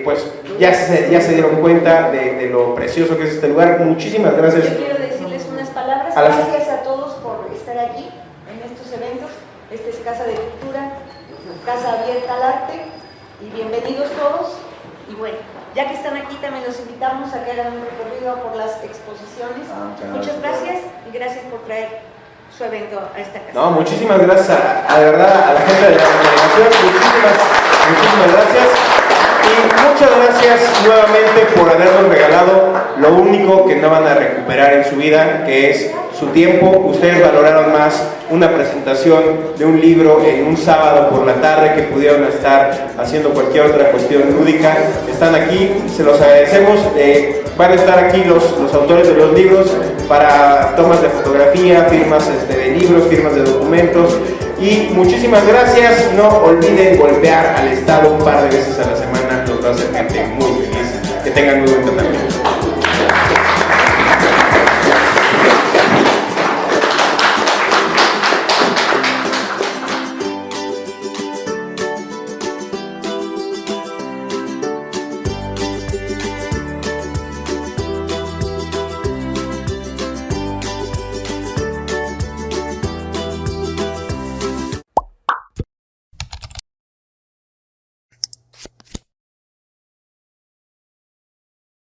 pues ya se dieron cuenta de lo precioso que es este lugar. Muchísimas gracias. Yo quiero decirles unas palabras. Gracias a todos por estar aquí en estos eventos. Esta es Casa de Cultura, Casa Abierta al Arte, y bienvenidos todos. Y bueno, ya que están aquí, también los invitamos a que hagan un recorrido por las exposiciones. Muchas gracias y gracias por traer su evento a esta casa. No, muchísimas gracias de verdad a la gente de la delegación. Muchísimas gracias. Y muchas gracias nuevamente por habernos regalado lo único que no van a recuperar en su vida, que es su tiempo. Ustedes valoraron más una presentación de un libro en un sábado por la tarde que pudieron estar haciendo cualquier otra cuestión lúdica. Están aquí, se los agradecemos. Van a estar aquí los autores de los libros para tomas de fotografía, firmas de libros, firmas de documentos. Y muchísimas gracias. No olviden golpear al Estado un par de veces a la semana. Nos va a hacer gente muy feliz. Que tengan muy buen tratamiento.